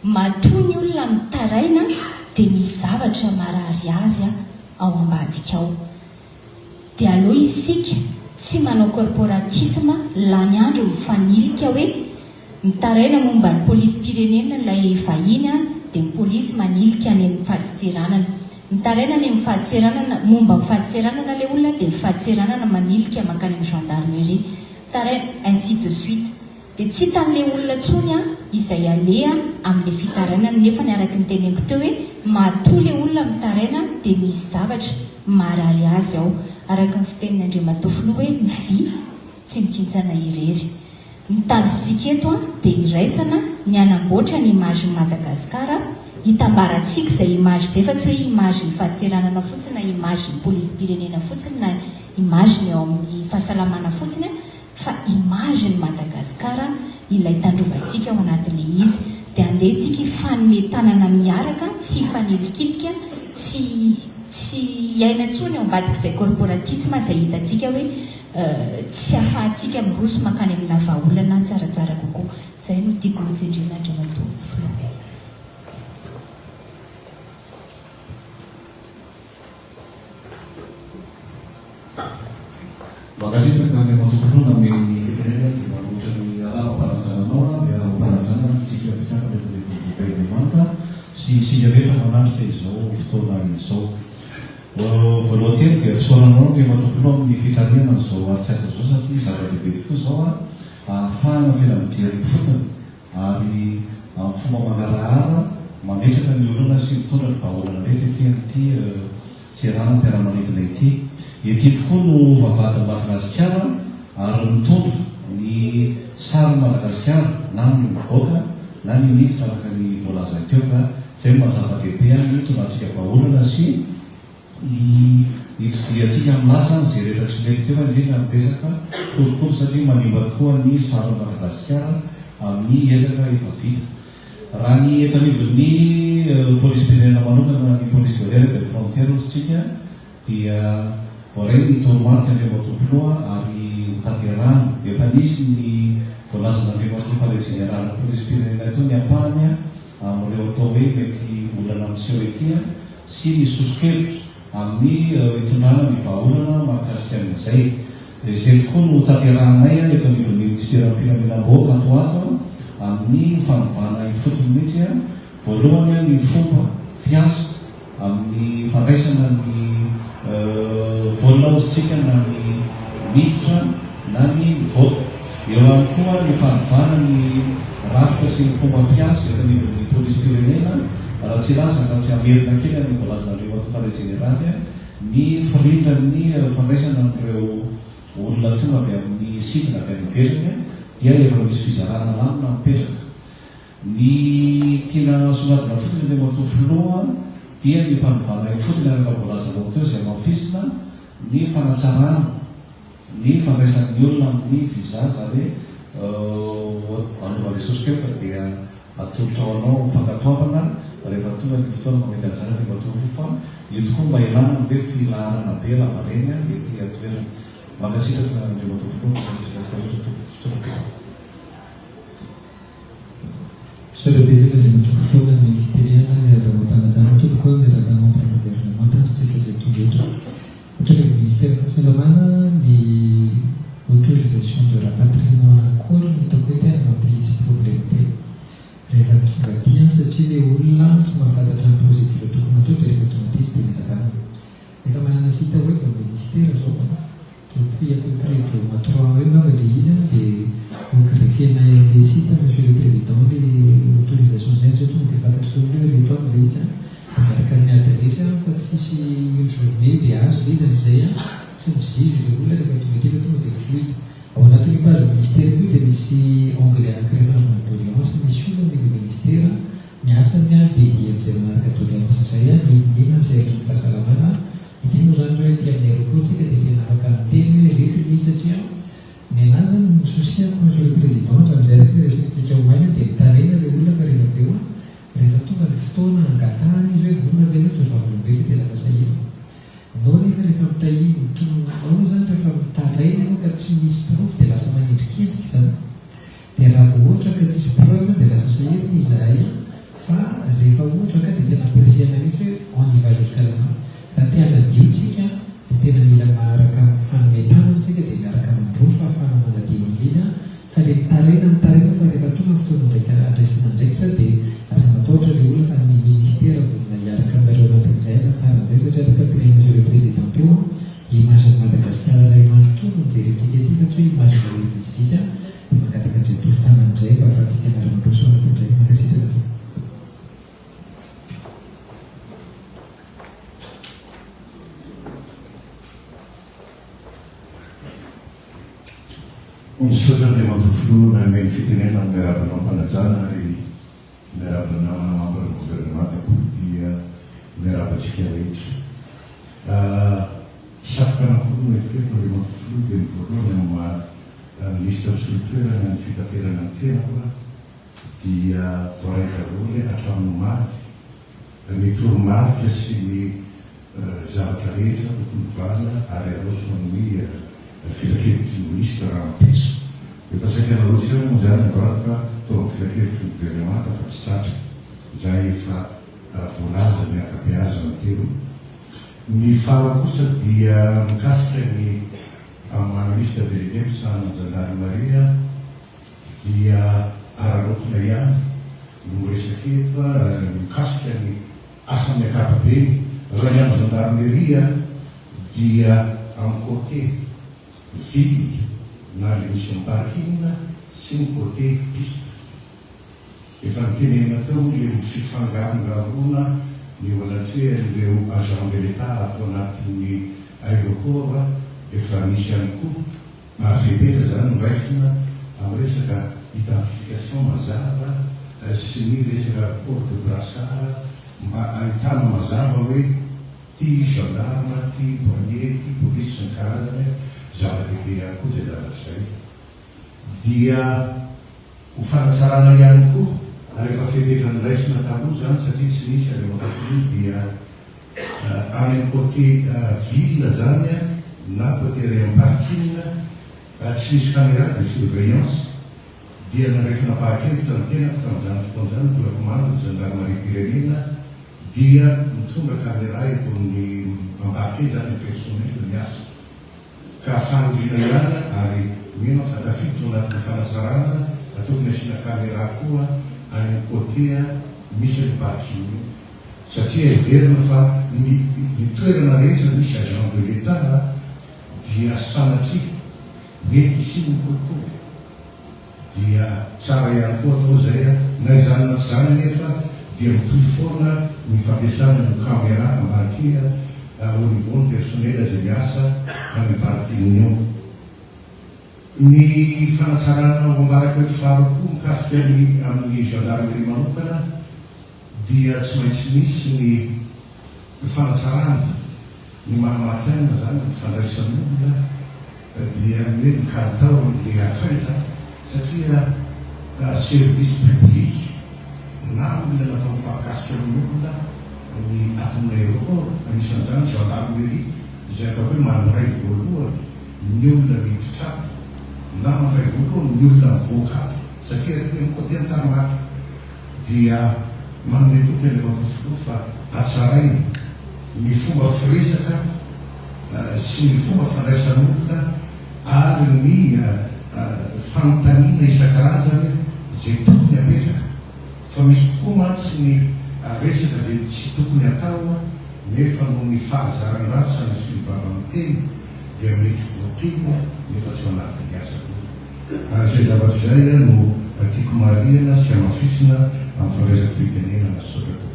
Matoa ny olona mitaraina dia misy zavatra marary azy ao ambadika ao. Dia aloha isika tsy manao corporatisme lany andro mifanilika hoe mitaraina momba ny polisy pirenena ilay vahiny dia ny polisy manilika any amin'ny fahaditsiranana, mitaraina any amin'ny fahaditsiranana momba ny fahaditsiranana ilay olona dia fahaditsiranana manilika makany amin'ny gendarmerie, taraina ainsi de suite. Dia tsy hitan'ilay olona tsony izay alea amin'ilay fitarainana, nefa ny araka ny teneniko teo hoe matoa ilay olona mitaraina dia misy zavatra marary azy ao, araka ny fitenin'ny Andriamatoa filoha hoe mivy tsy mikintsana irery. Mitanjontsika eto dia iraisana ny anamboatra ny imagin'ny Madagasikara, hitambarantsika izay image izay fa tsy hoe image ny fahaditsiranana fotsiny na image ny polisy pirenena fotsiny na image ny ao amin'ny fahasalamana fotsiny, fa image ny Madagasikara ilay tandrovantsika ao anatin'ilay izy, dia andeha isika hifanome tanana miaraka, tsy hifanelikilika, tsy hiaina intsony ao ambadik'izay corporatisme izay hitantsika hoe tsy ahafahantsika miroso makany amina vahaolana tsaratsara kokoa. Izay no tiako hotsendraina Andriamatoa filoha. Makasitaka Andriamatoa filoha amin'ny fitenena dia manolotra ny ara-paharazananao miara-paharazana tsika fiaka mety gouvernemanta sy sika rehetra manandrika izao fotoana izao. Voalohany teny dia fisaoranao Andriamatoa filoha amin'ny fitariana izao aritrasa izao satria zava-dehibe tokoa izao ahafahana tena mijery fotony ary amin'ny fomba mangarahara mametraka ny olona sy mitondra ny vahaolana rehetra ety amin'ity tserana mpiara-manidina ity. Ety tokoa no vavahadin'i Madagasikara ary mitondra ny sary Madagasikara na ny mivoaka na ny miditra araka ny voalazany teo ka izay mazava-dehibe ny tondratsika vahaolana sy itodiantsika amin'ny lasa izay rehetra tsy mety teo indrindra miresaka kolokolo satria manimba tokoa ny sary Madagasikara amin'ny ezaka efa vita. Raha ny eto anivon'ny polisy pirenena manokana ny police barrière de frontière tsika dia voaray ny toromarika Andriamatoa filoha ary hotanterahana efa nisy ny voalazana Andriamatoa tale generalna polisy pirenena eto ny ampahany amin'ireo atao hoe mety olana miseho ety sy ny sosokevitra amin'ny hitondrana ny vahaolana mahakasika amin'izay. Izay tokoa no tanterahanay eto anivon'ny ministera filaminam-bahoaka atoato amin'ny fanovana ifotony mihitsy voalohany ny fomba fiasa amin'ny fandraisana ny volona ozintsika na ny miditra na ny mivoaka. Eo ihany koa ny fanovana ny rafitra sy ny fomba fiasa eto anivon'ny polisy pirenena raha tsy lasa ka tsy amerina kely ny voalazana Andriamatoa tale generaly ny firindrany fandraisana amin'ireo olona tonga avy amin'ny sitina avy any ivelany dia efa misy fizarana lamina mipetraka. Ny tiana sonatina fotsiny Andriamatoa filoha dia ny fanovana fotony araka voalazanao teo izay mafisina ny fanatsarana ny fandraisan'ny olona amin'ny viza zany hoe anaovana sosokevitra dia atolotra ao anao fankatoavana rehefa tonga ny fotoana mamety an'izany Andriamatoa filoha fa io tokoa mba ilana hoe filaharana be lavareny ety atoerana. Makasitraka Andriamatoa filoha makasitraka soratra Sorebezeka Andriamatoa filoha ny fitenena miaraka-mampanajana tokoa miaraka mampanao gouvernemanta antsika izay tonga eto. Ohatra le ministère fahasalamana ny autorisation de rapatriement akory no hitako hoe tena mampisy problème be rehefa tonga aty satria le olona tsy mahafantatra ny procédure tokony atao dia rehefa tonga aty izy dia mila vana. Efa manana sita web amin'ny ministère zao depuis à peu près 2 mois 3 mois ilay izy dia greffiena le site monsieur le président les autorisations zay amin'izay tonga dia fantatry olona hoe reto avy le izy miaraka ny adresse fa tsisy une journée dia azo le izy amin'izay tsy mizige le olona rehefa tonga aty tonga dia fluide. Ao anatin'ny page ministère io dia misy onglet anankiray fanaovana doléance misy olona amin'ny ministère miasany dédié amin'izay manaraka doléance zay ny mena amin'izay androny fahasalamana idino zany zao hoe ty amin'ny aéroport tsika dia tena afaka miteny hoe reto ny satria ny anazy ny souci monsieur le président amin'izay rehefa resantsika omaina dia mitaraina le olona fa rehefa aveo rehefa tonga ny fotoana angatahana izy hoe vonona avena fa vavolombely dia lasa sahina. Nao nefa rehefa mitahiny mitonao zany rehefa mitaraina anao ka tsy misy preuve dia lasa manendrikendrika zany. Dia raha vao ohatra ka tsisy preuve dia lasa sahirana izahay fa rehefa ohatra ka dia tena appréciena mihitsy hoe on y va jusqu'à la fin. Raha te hanadio tsika dia tena mila maharaka amin'ny fanometana antsika dia miaraka mandroso ahafahana manadio an'izy fa le talena amin'ny talena fa rehefa tonga fotoana ndraika andraisana ndraikitra dia asa mataotra le olona fa ny ministera vonona hiaraka aminareo anatin'izay na tsara an'izay satria afaka tiremisireo président teo imagin'ny Madagasikara ray manontolo mijerentsika ity fa tsy hoe imaginareo vitsivitsy dia mangataka an'izay tolo-tanan'izay mba ahafahantsika miaraka mandroso anatin'izay makasitraka. Misaotra Andriamanitra filoha na fitenena miarabana ampanajana ary miarabana mampan'ny gouvernement dia miarabantsika rehetra. Safoka anankiroa mieritreto Andriamanitra filoha dia ny voalohany ministra solitoerana ny fitaterana ny tena koa dia voaray daholo hatramin'ny maty ny toromarika sy ny zavatra rehetra tokony vala ary aroso amin'ny filakelitry ny ministra raha mpiso. Efa saikana loatra eo moa zany bara fa tao amin'ny filakelitry ny gouvernement fa tsy tratra izay efa voalaza ny akabeazana telo. Ny faha kosa dia mikasika ny ministre délégué Mpisana Jandarmeria dia ararokona ihany no resaka efa mikasika ny asany ankapobeny raha ny amin'ny gendarmeria dia amin'ny côté ville na le misy ny parking sy ny côté piste. Efa nitenena teo le mififangarongarona ny olantsea ireo agent de l'État atao anatin'ny aéroport efa misy ihany koa mahavepetra zany miraisina amin'ny resaka identification mazava sy ny resaka port de brassard mba ahitana mazava hoe ty gendarme, ty douanier, ty polisy sy ny karazany zava-dehibe ihany koa zay zavatra zay. Dia ho fanatsarana ihany koa ary efa fepetra ny raisina taloha zany satria tsy nisy Andriamanitra dia any amin'ny côté ville zany na côté amin'ny parking tsy misy caméra de surveillance dia nandray fanapahan-kevitra tantenako tamin'izany fotoana zany mbola komando gendarmerie pirenena dia mitondra caméra eto amin'ny embarqué zany personnel miasa ka fanodrina ihany ary mino fa tafiditra anatin'ny fanatsarana tokony asiana caméra koa any amin'ny côté misy ny parking satria heverina fa ny toerana rehetra misy agent de l'État dia sanatria mety isiny kokoa dia tsara ihany koa atao zay na izany na tsy zany nefa dia mitohy foana ny fampiasana ny caméra embarqué au niveau ny personnel zay miasa amin'ny parking io. Ny fanatsarana mambaraka eto faharoa mikasika amin'ny gendarmerie manokana dia tsy maintsy misy ny fanatsarana ny mahamatanana zany ny fandraisan'olona dia hoe mikalitao le akaiza satria service public na olona natao mifahakasika amin'olona ny aton'ny aéroport anisan'izany gendarmerie izay atao hoe manoray voalohany ny olona miditra na mandray voalohany ny olona mivoaka satria teny koa tena tarmaty dia manome toky Andriamanitra filoha fa hatsaraina ny fomba firesaka sy ny fomba fandraisan'olona ary ny fanontaniana isan-karazany zay tokony apetraka fa misy tokoa mantsy ny resaka zay tsy tokony atao nefa no ny fahazarany ratsany sy ny vava-miteny dia mety voatena nefa tsy anatin'ny asa koa. Zay zavatra zay no tiako marihana sy amafisina amin'ny fandraisako fitenena na sotra toko.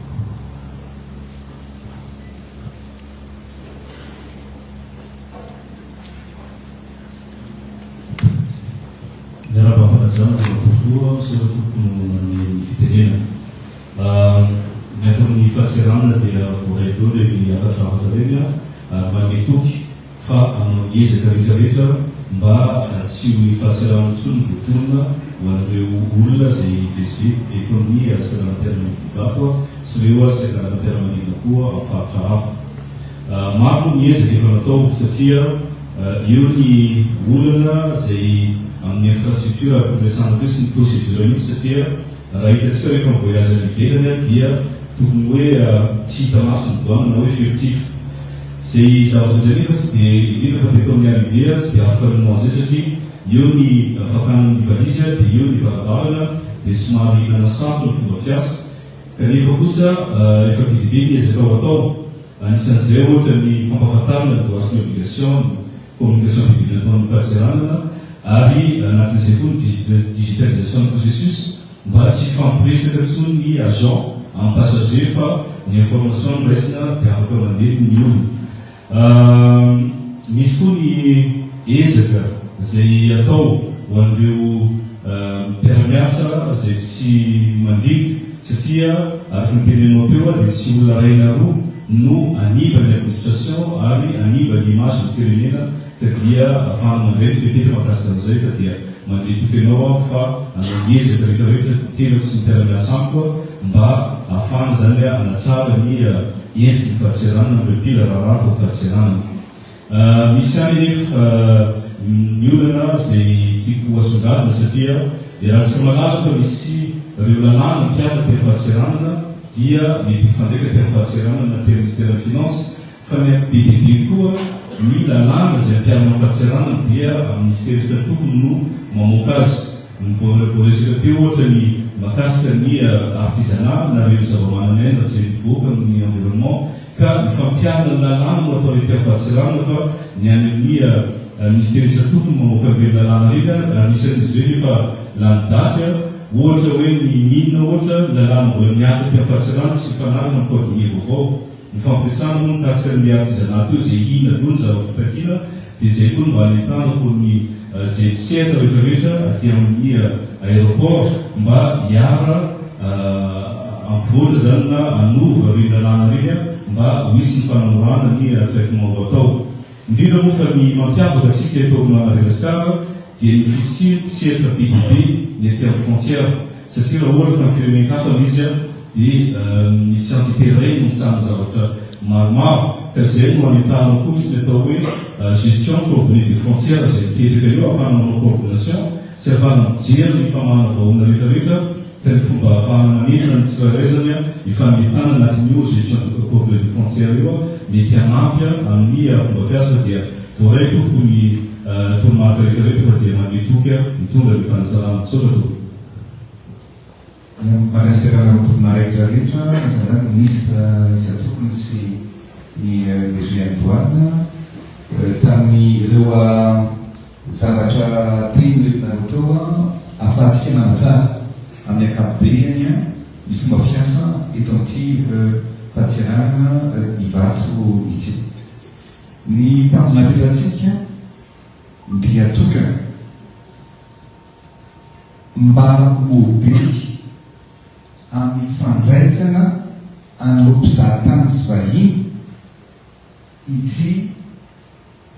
Miarabam-panajana tofoa sy tokony ny fitenena. Ny ataon'ny fahasalamana dia voaray daholo ny afatra reny manome toky fa ezaka rehetrarehetra mba tsy ho fahasalamana intsony voatonona ho an'ireo olona zay vezet eto amin'ny salamam-piaramanidina vato sy ireo salamam-piaramanidina koa amin'ny faritra hafa. Maro ny ezaka efa natao satria eo ny olana zay amin'ny infrastructure ampiresana teo sy ny procédure mihitsy satria raha hitantsika rehefa mivoyage any ivelany dia tokony hoe tsy hita maso ny douane na hoe furtif Izay zavatra zay nefa tsy dia indrindra fa teto amin'ny arrivière tsy dia afaka minao zay satria eo ny fakan'ny valizy dia eo ny varavarana dia somary nanasato ny fomba fiasa kanefa kosa efa bidibe ny ezakao atao anisan'izay ohatra ny fampahafantarana droit sy obligation communication publique ataon'ny fahatsiranana ary anatin'izay koa ny digitalisation ny processus mba tsy fampiresaka tsoa ny agent amin'ny passager fa ny information raisina dia afaka mandeha ny olona. Misy koa ny ezaka zay atao ho an'ireo mpiara-miasa zay tsy mandriky satria araka ny tenenao teo dia tsy olona raina roa no aniba ny administration ary aniba ny image ny firenena ka dia ahafahana mandray ny fepetra mahakasika an'izay fa dia mandeha tokanao fa anangezaka rehetrarehetra tenako sy ny mpiara-miasa amiko mba ahafahana zany anatsara ny endriky ny fahatseranana ireo pila raharato ny fahatseranana. Misy any nefa ny olana zay tiako asongadina satria rahatsika malala fa misy ireo lalàna mpiaraka tena fahatseranana dia mety fandraika tena fahatseranana na tena ministère finance fa ny be dia be koa ny lalàna zay mpiarana fahatseranana dia ministère statokony no mamoaka azy. Voaresaka teo ohatra ny mahakasika ny artisanat na reo zava-manan'aina zay mivoaka amin'ny environnement ka ny fampiarana ny lalàna no atao tena fahatseranana fa ny any amin'ny ministère statokony mamoaka ireny lalàna reny anisan'izy ireny efa lany daty ohatra hoe ny mine ohatra lalàna mbola miatra tena fahatseranana sy fanarina amin'ny code minier vaovao ny fampiasana moa mikasika ny artisanat io zay ina teo ny zava-pitakina dia zay koa mba hanetanako ny zay mpisehatra rehetrarehetra aty amin'ny aéroport mba hiara ampivoatra zany na anova reny lalàna reny mba hoisy ny fanamorana ny traitement atao. Indrindra moa fa ny mampiavaka atsika eto Madagasikara dia ny fisehatra be dia be ny aty amin'ny frontière satria raha ohatra ka amin'ny firenenkafa izy dia misy entité iray no misamy zavatra maromaro ka zay no anentahana koa izy atao hoe gestion coordonnée des frontières zay mipetraka eo ahafahana manao coordination sy ahafahana mijery ny famahana vahoana rehetrarehetra ka ny fomba ahafahana manenina ny tsirairaizany hifametana anatin'ny io gestion coordonnée des frontières io mety hanampy amin'ny fomba fiasa dia voaray toko ny toromarika rehetrarehetra fa dia manetoky mitondra ny fanasarana tsotra to. Mahakasika raha toromarika rehetra zany ministre isatokony sy ny DG Antoine tamin'ny ireo zavatra trimlenareo teo ahafahantsika manatsara amin'ny ankapobeny ny fomba fiasa eto amin'ity fahatseranana ivato ity. Ny tanjonarelatsika dia tokana mba hobeky amin'ny fandraisana an'ireo mpizahatany sy vahiny ity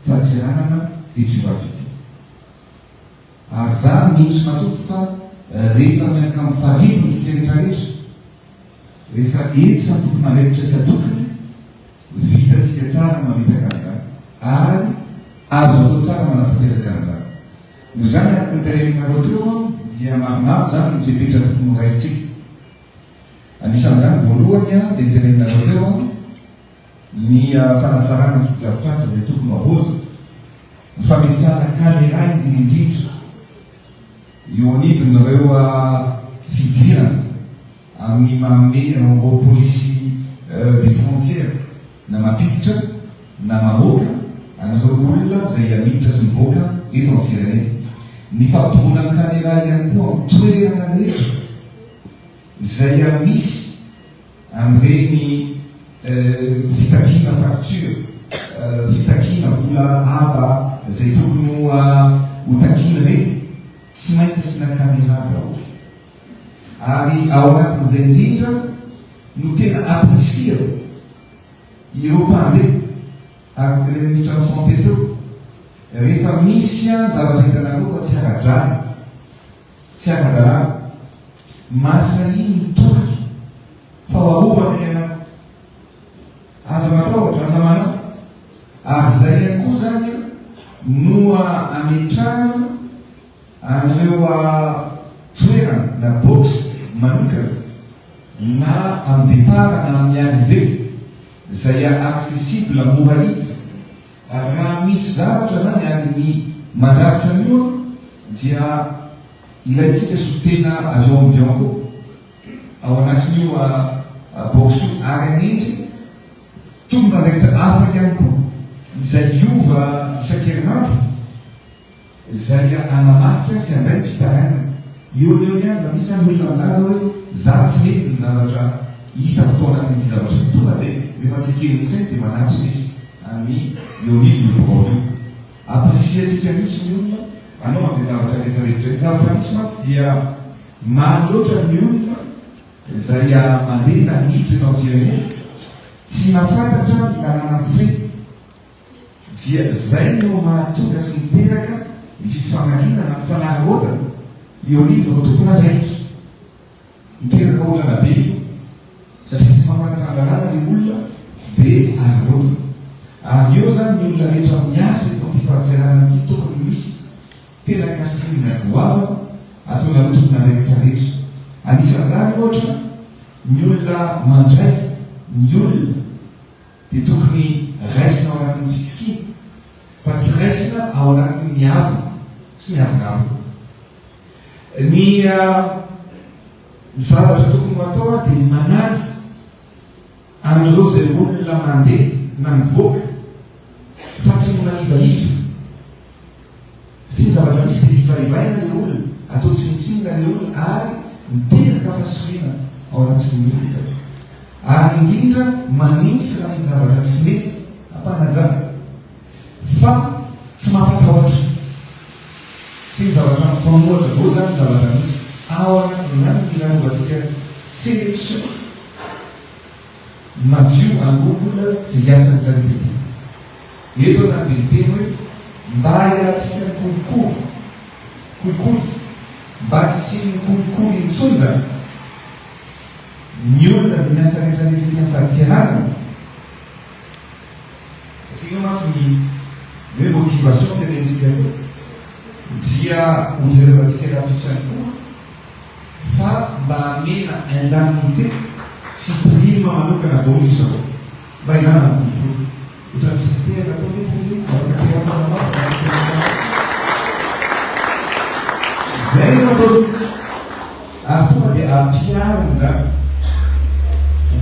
fahatseranana eto ity. Ary zany mihitsy matoky fa rehefa miaraka amin'ny fahiny ntsika rehetrarehetra rehefa entra tokony mandraikitra sy atokony vitatsika tsara mametraka an'izany ary azo atao tsara manatanteraka an'izany. No zany araka ny tereninareo teo dia maromaro zany ny fepetra tokony horaisitsika. Anisan'izany voalohany dia ny tereninareo teo ny fanasarana sy filavitrasa zay tokony ahoza ny fametrahana caméra indrindrindrindra eo anivon'ireo fidirana amin'ny manome ireo polisy des frontières na mampiditra na mamoaka an'ireo olona zay amiditra sy mivoaka eto amin'ny firenena. Ny fampitoronan'ny caméra ihany koa amin'ny toerana rehetra zay misy amin'ireny fitakiana facture fitakiana vola aba zay tokony ho takina reny tsy maintsy asina caméra daholo. Ary ao anatin'izay indrindra no tena apprécia ireo mpandeha ary le ministre en santé teo rehefa misy zavatra hitanareo fa tsy ara-drano tsy ara-dalàna masa iny mitoroky fa hoarovana iana aza matahotra aza manao ary zay ihany koa zany no ametrahana an'ireo toerana na box manokana na amin'ny départ na amin'ny arrivé zay accessible moralite. Raha misy zavatra zany ary ny mandrafitra an'io dia ilaitsika so tena azo ambianko ao anatin'io boxo ary anindry tombona ndraikitra afaka ihany koa izay iova isan-kerinandro zay anamarika sy andray ny fitarainana eo ihany da misy any olona milaza hoe za tsy mety ny zavatra hita fotoa anatin'ity zavatra tonga rehefa tsekeny misy dia manatry misy amin'ny eo mivy ny borao io apresiatsika misy ny olona anao an'izay zavatra rehetrarehetra zavatra misy matsy dia maloatra ny olona zay mandeha na miditra eto an-tireny tsy mahafantatra ny lalana fe dia zay no mahatonga sy miteraka ny fifanaliana na mifanarotana eo anivy no tompona raitra miteraka olana be io satria tsy mahafantatra ny lalana ny olona dia arotana ary eo zany ny olona rehetra miasa eto ty fahatsarana ty tokony misy tena kasina goava ataona ho tompona rehetrarehetra anisan'izany ohatra ny olona mandray ny olona dia tokony raisina ao anatin'ny fitsikina fa tsy raisina ao anatin'ny miavo sy miavonavo ny zavatra tokony atao dia manazy amin'ireo zay olona mandeha na mivoaka fa tsy mona ivaiva satria zavatra misy dia ivaivaina le olona atao tsinitsinina le olona ary miteraka fasorina ao anatin'ny olona ary indrindra manintsy raha misy zavatra tsy mety ampanajana fa tsy mampatahotra teny zavatra mifamoatra vo zany zavatra misy ao anatin'ny zany milanaovantsika sélection madio an'olona zay hiasany planetety eto zany be miteny hoe mba iaratsika ny kolikoly mba tsy siny kolikoly intsony zany ny olona zay miasa rehetrarehetra amin'ny fahatianana satria matsy ny hoe motivation tenentsika to dia hojerevantsika rapitrany koa fa mba amena indemnité sy prime manokana daholo izao mba ilana kolikoly ohatrany tsy teraka atao mety izy zay no atao ary tonga dia ampiariny zany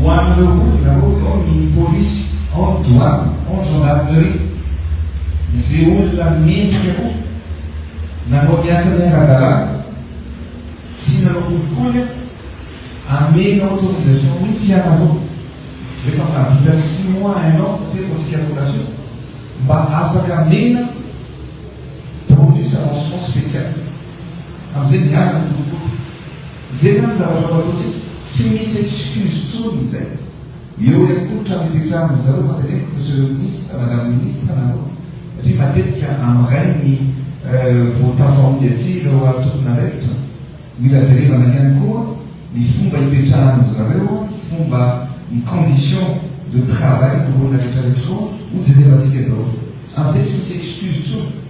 ho an'ireo olona ao ny polisy ao ny douane ao ny gendarmerie zay olona mendrika koa nanao niasa ny ara-dalàna tsy nanao kolikoly amena autorisation mihitsy ianareo rehefa mavita 6 mois un an satria fatsika rotation mba afaka mena bonus avancement spécial am'izay miarana ny kolikoly zay zany zavatra ataotsika tsy misy excuse tsony zay eo ihany koa trano ipetrahana zareo fanteneko monsieur le ministre madame ministre nareo satria matetika amiray ny votafaomiaty reo atokona raikitra mila jerevana ihany koa ny fomba ipetrahana zareo ny fomba ny condition de travail ny olona rehetrarehetra koa ho jerevantsika daholo am'izay tsy misy excuse tsony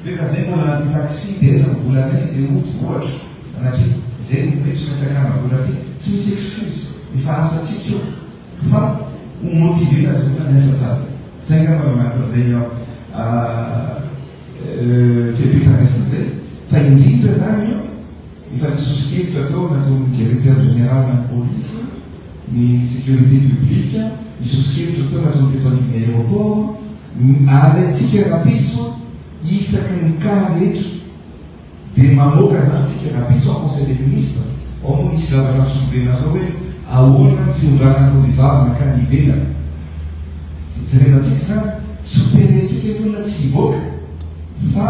hoe ka zay mbola anty taxi dia aza mivolanay dia oty ohatra sanatria zay hoe tsy maintsakana vola ty tsy misy excuse efa asatsika io fa ho motivena zay olona miasa tsara zay ngamba manatin'izay fipetraresana zay fa indrindra zany io efa nisosokevitra atao nataon'ny directeur général na police ny sécurité publique nisosokevitra atao nataon'ny teto an'iny aéroport alaitsika rapitso isaky ny cas rehetra dia mamoaka zany tsika rapitso en conseil des ministres ao moa misy zavatra fisombena atao hoe ahoana ny fiondranana kodivavana ka ny ivelana jerevantsika zany soperentsika ny olona tsy hivoaka fa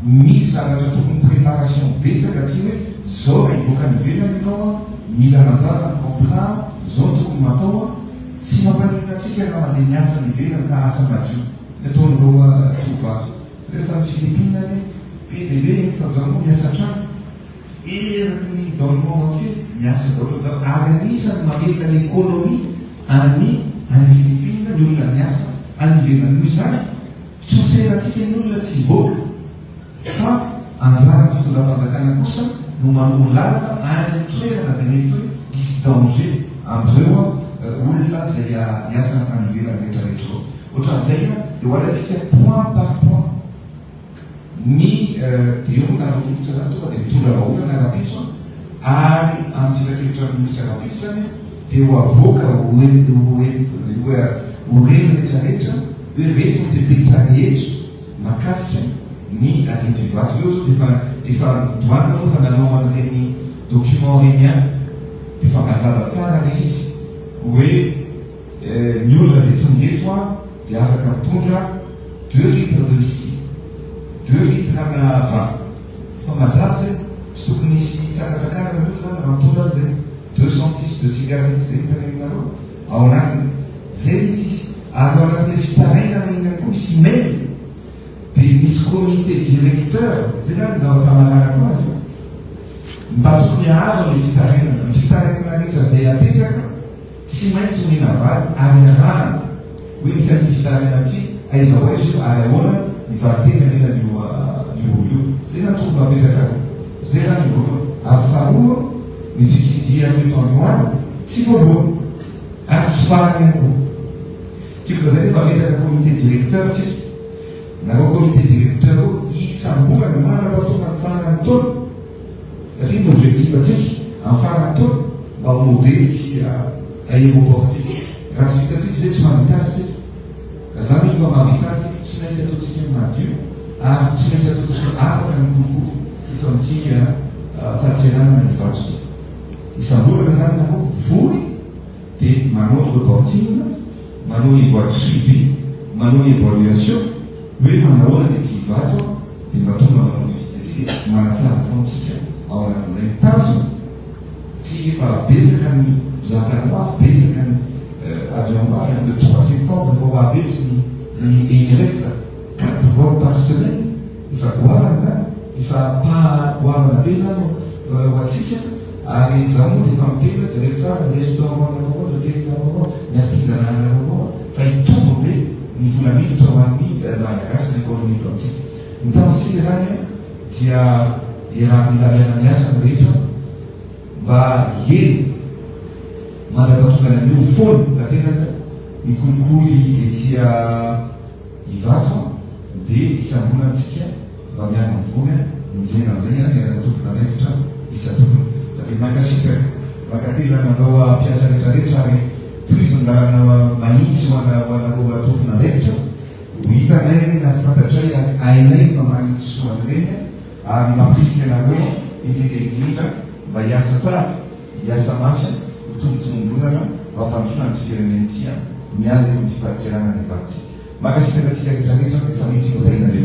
misy zavatra tokony préparation betsaka ty hoe zao raha hivoaka ny ivelana ianao mila mazava ny contrat zao tokony matao tsy mampanina atsika raha mandeha miasa ny ivelana ka asa madio ataon'ireo tovavy rehefa ny Philippine any PDB fa zao moa miasa trano eraky ny dans le monde entier miasa daholo zao ary anisany mamelona ny économie any Philippine ny olona miasa any ivelany noho izany tsy oferatsika ny olona tsy hivoaka fa anjara fitondram-panjakana kosa no manohy lalana any toerana zay mety hoe misy danger am'ireo olona zay hiasa any fanjaina dia hoalantsika point par point ny dia eo na ministra zany tonga dia mitondra vahoana na rapitso ary amin'ny firakevitra ministra rapitso zany dia ho avoaka ho reny rehetrarehetra hoe rety ny fepetra rehetra makasika ny alinto ivato eo zao efa doanina moa fa nanao an'ireny document reny ihany dia efa mazava tsara le izy hoe ny olona zay tonga eto a dia afaka mitondra 2 litres de whisky 2 litres na vin fa mazava zay tsy tokony misy sakasakana na olo zany raha mitondra zay 206 de cigarette zay hitaregnareo ao anatiny zay izy ary ao anatin'le fitaraina regny koa misy mail dia misy comité directeur zay zany zavatra manarako azy mba tokony azo le fitarainana rehetra zay apetraka tsy maintsy mihina vary ary arahana hoe misy an'ty fitaraina ty aiza ho aizy io ary ahoana ny varitena nena ny olo io zay zany tokony mapetraka zay zany voalohany ary faharoa ny fisidia eto androany tsy voalohany ary tsy farany ihany koa tsika zay efa metraka comité directeur tsika nareo comité directeur o isambolana manana tonga amin'ny farany taona satria ny objectif atsika amin'ny farany taona mba ho modely ty aéroport ty raha tsy vitatsika zay tsy mampitasy tsika zany hoe fa mampitasy tsy maintsy ataotsika madio ary tsy maintsy ataotsika afaka ny kolokolo eto amin'ty tatsenana ny vato isambolana zany nareo vory dia manao ny reporting manao ny voie de suivi manao ny évaluation hoe manahoana dia ty vato dia mba tonga manao izy dia manatsara fontsika ao anatin'izay tazo ty efa betsaka ny zakanoafy betsaka ny avion-bary amin'ny 3 septembre vao avetsy ny Emirates 4 vols par semaine efa goavana zany efa pagoavana be zany ho atsika ary zaho moa dia efa mitena jereko tsara ny restaurant nareo ny hotelinareo ny artisanat nareo fa hitombo be ny volamilitra ho an'ny malagasy ny économie antsika ny tansika zany dia raha milamiana miasa ny rehetra mba eny mandrapatonga ny io fony tanteraka ny kolikoly etsia ivato dia isambolantsika mba miara mivory mijena zay ny tompona rehetra isatokony dia mankasitraka makatela nanao ampiasa rehetrarehetra ary plus andarana mahitsy hoanareo tompona rehetra ho hitanay reny na fantatray ainay mamany soany reny ary mampisika anareo indrindra mba hiasa tsara hiasa mafy tombotombolana mampandrona ny firenentsika miala eo ny fahatserana ny vato makasitraka tsika rehetrarehetra sa mitsy hotaina le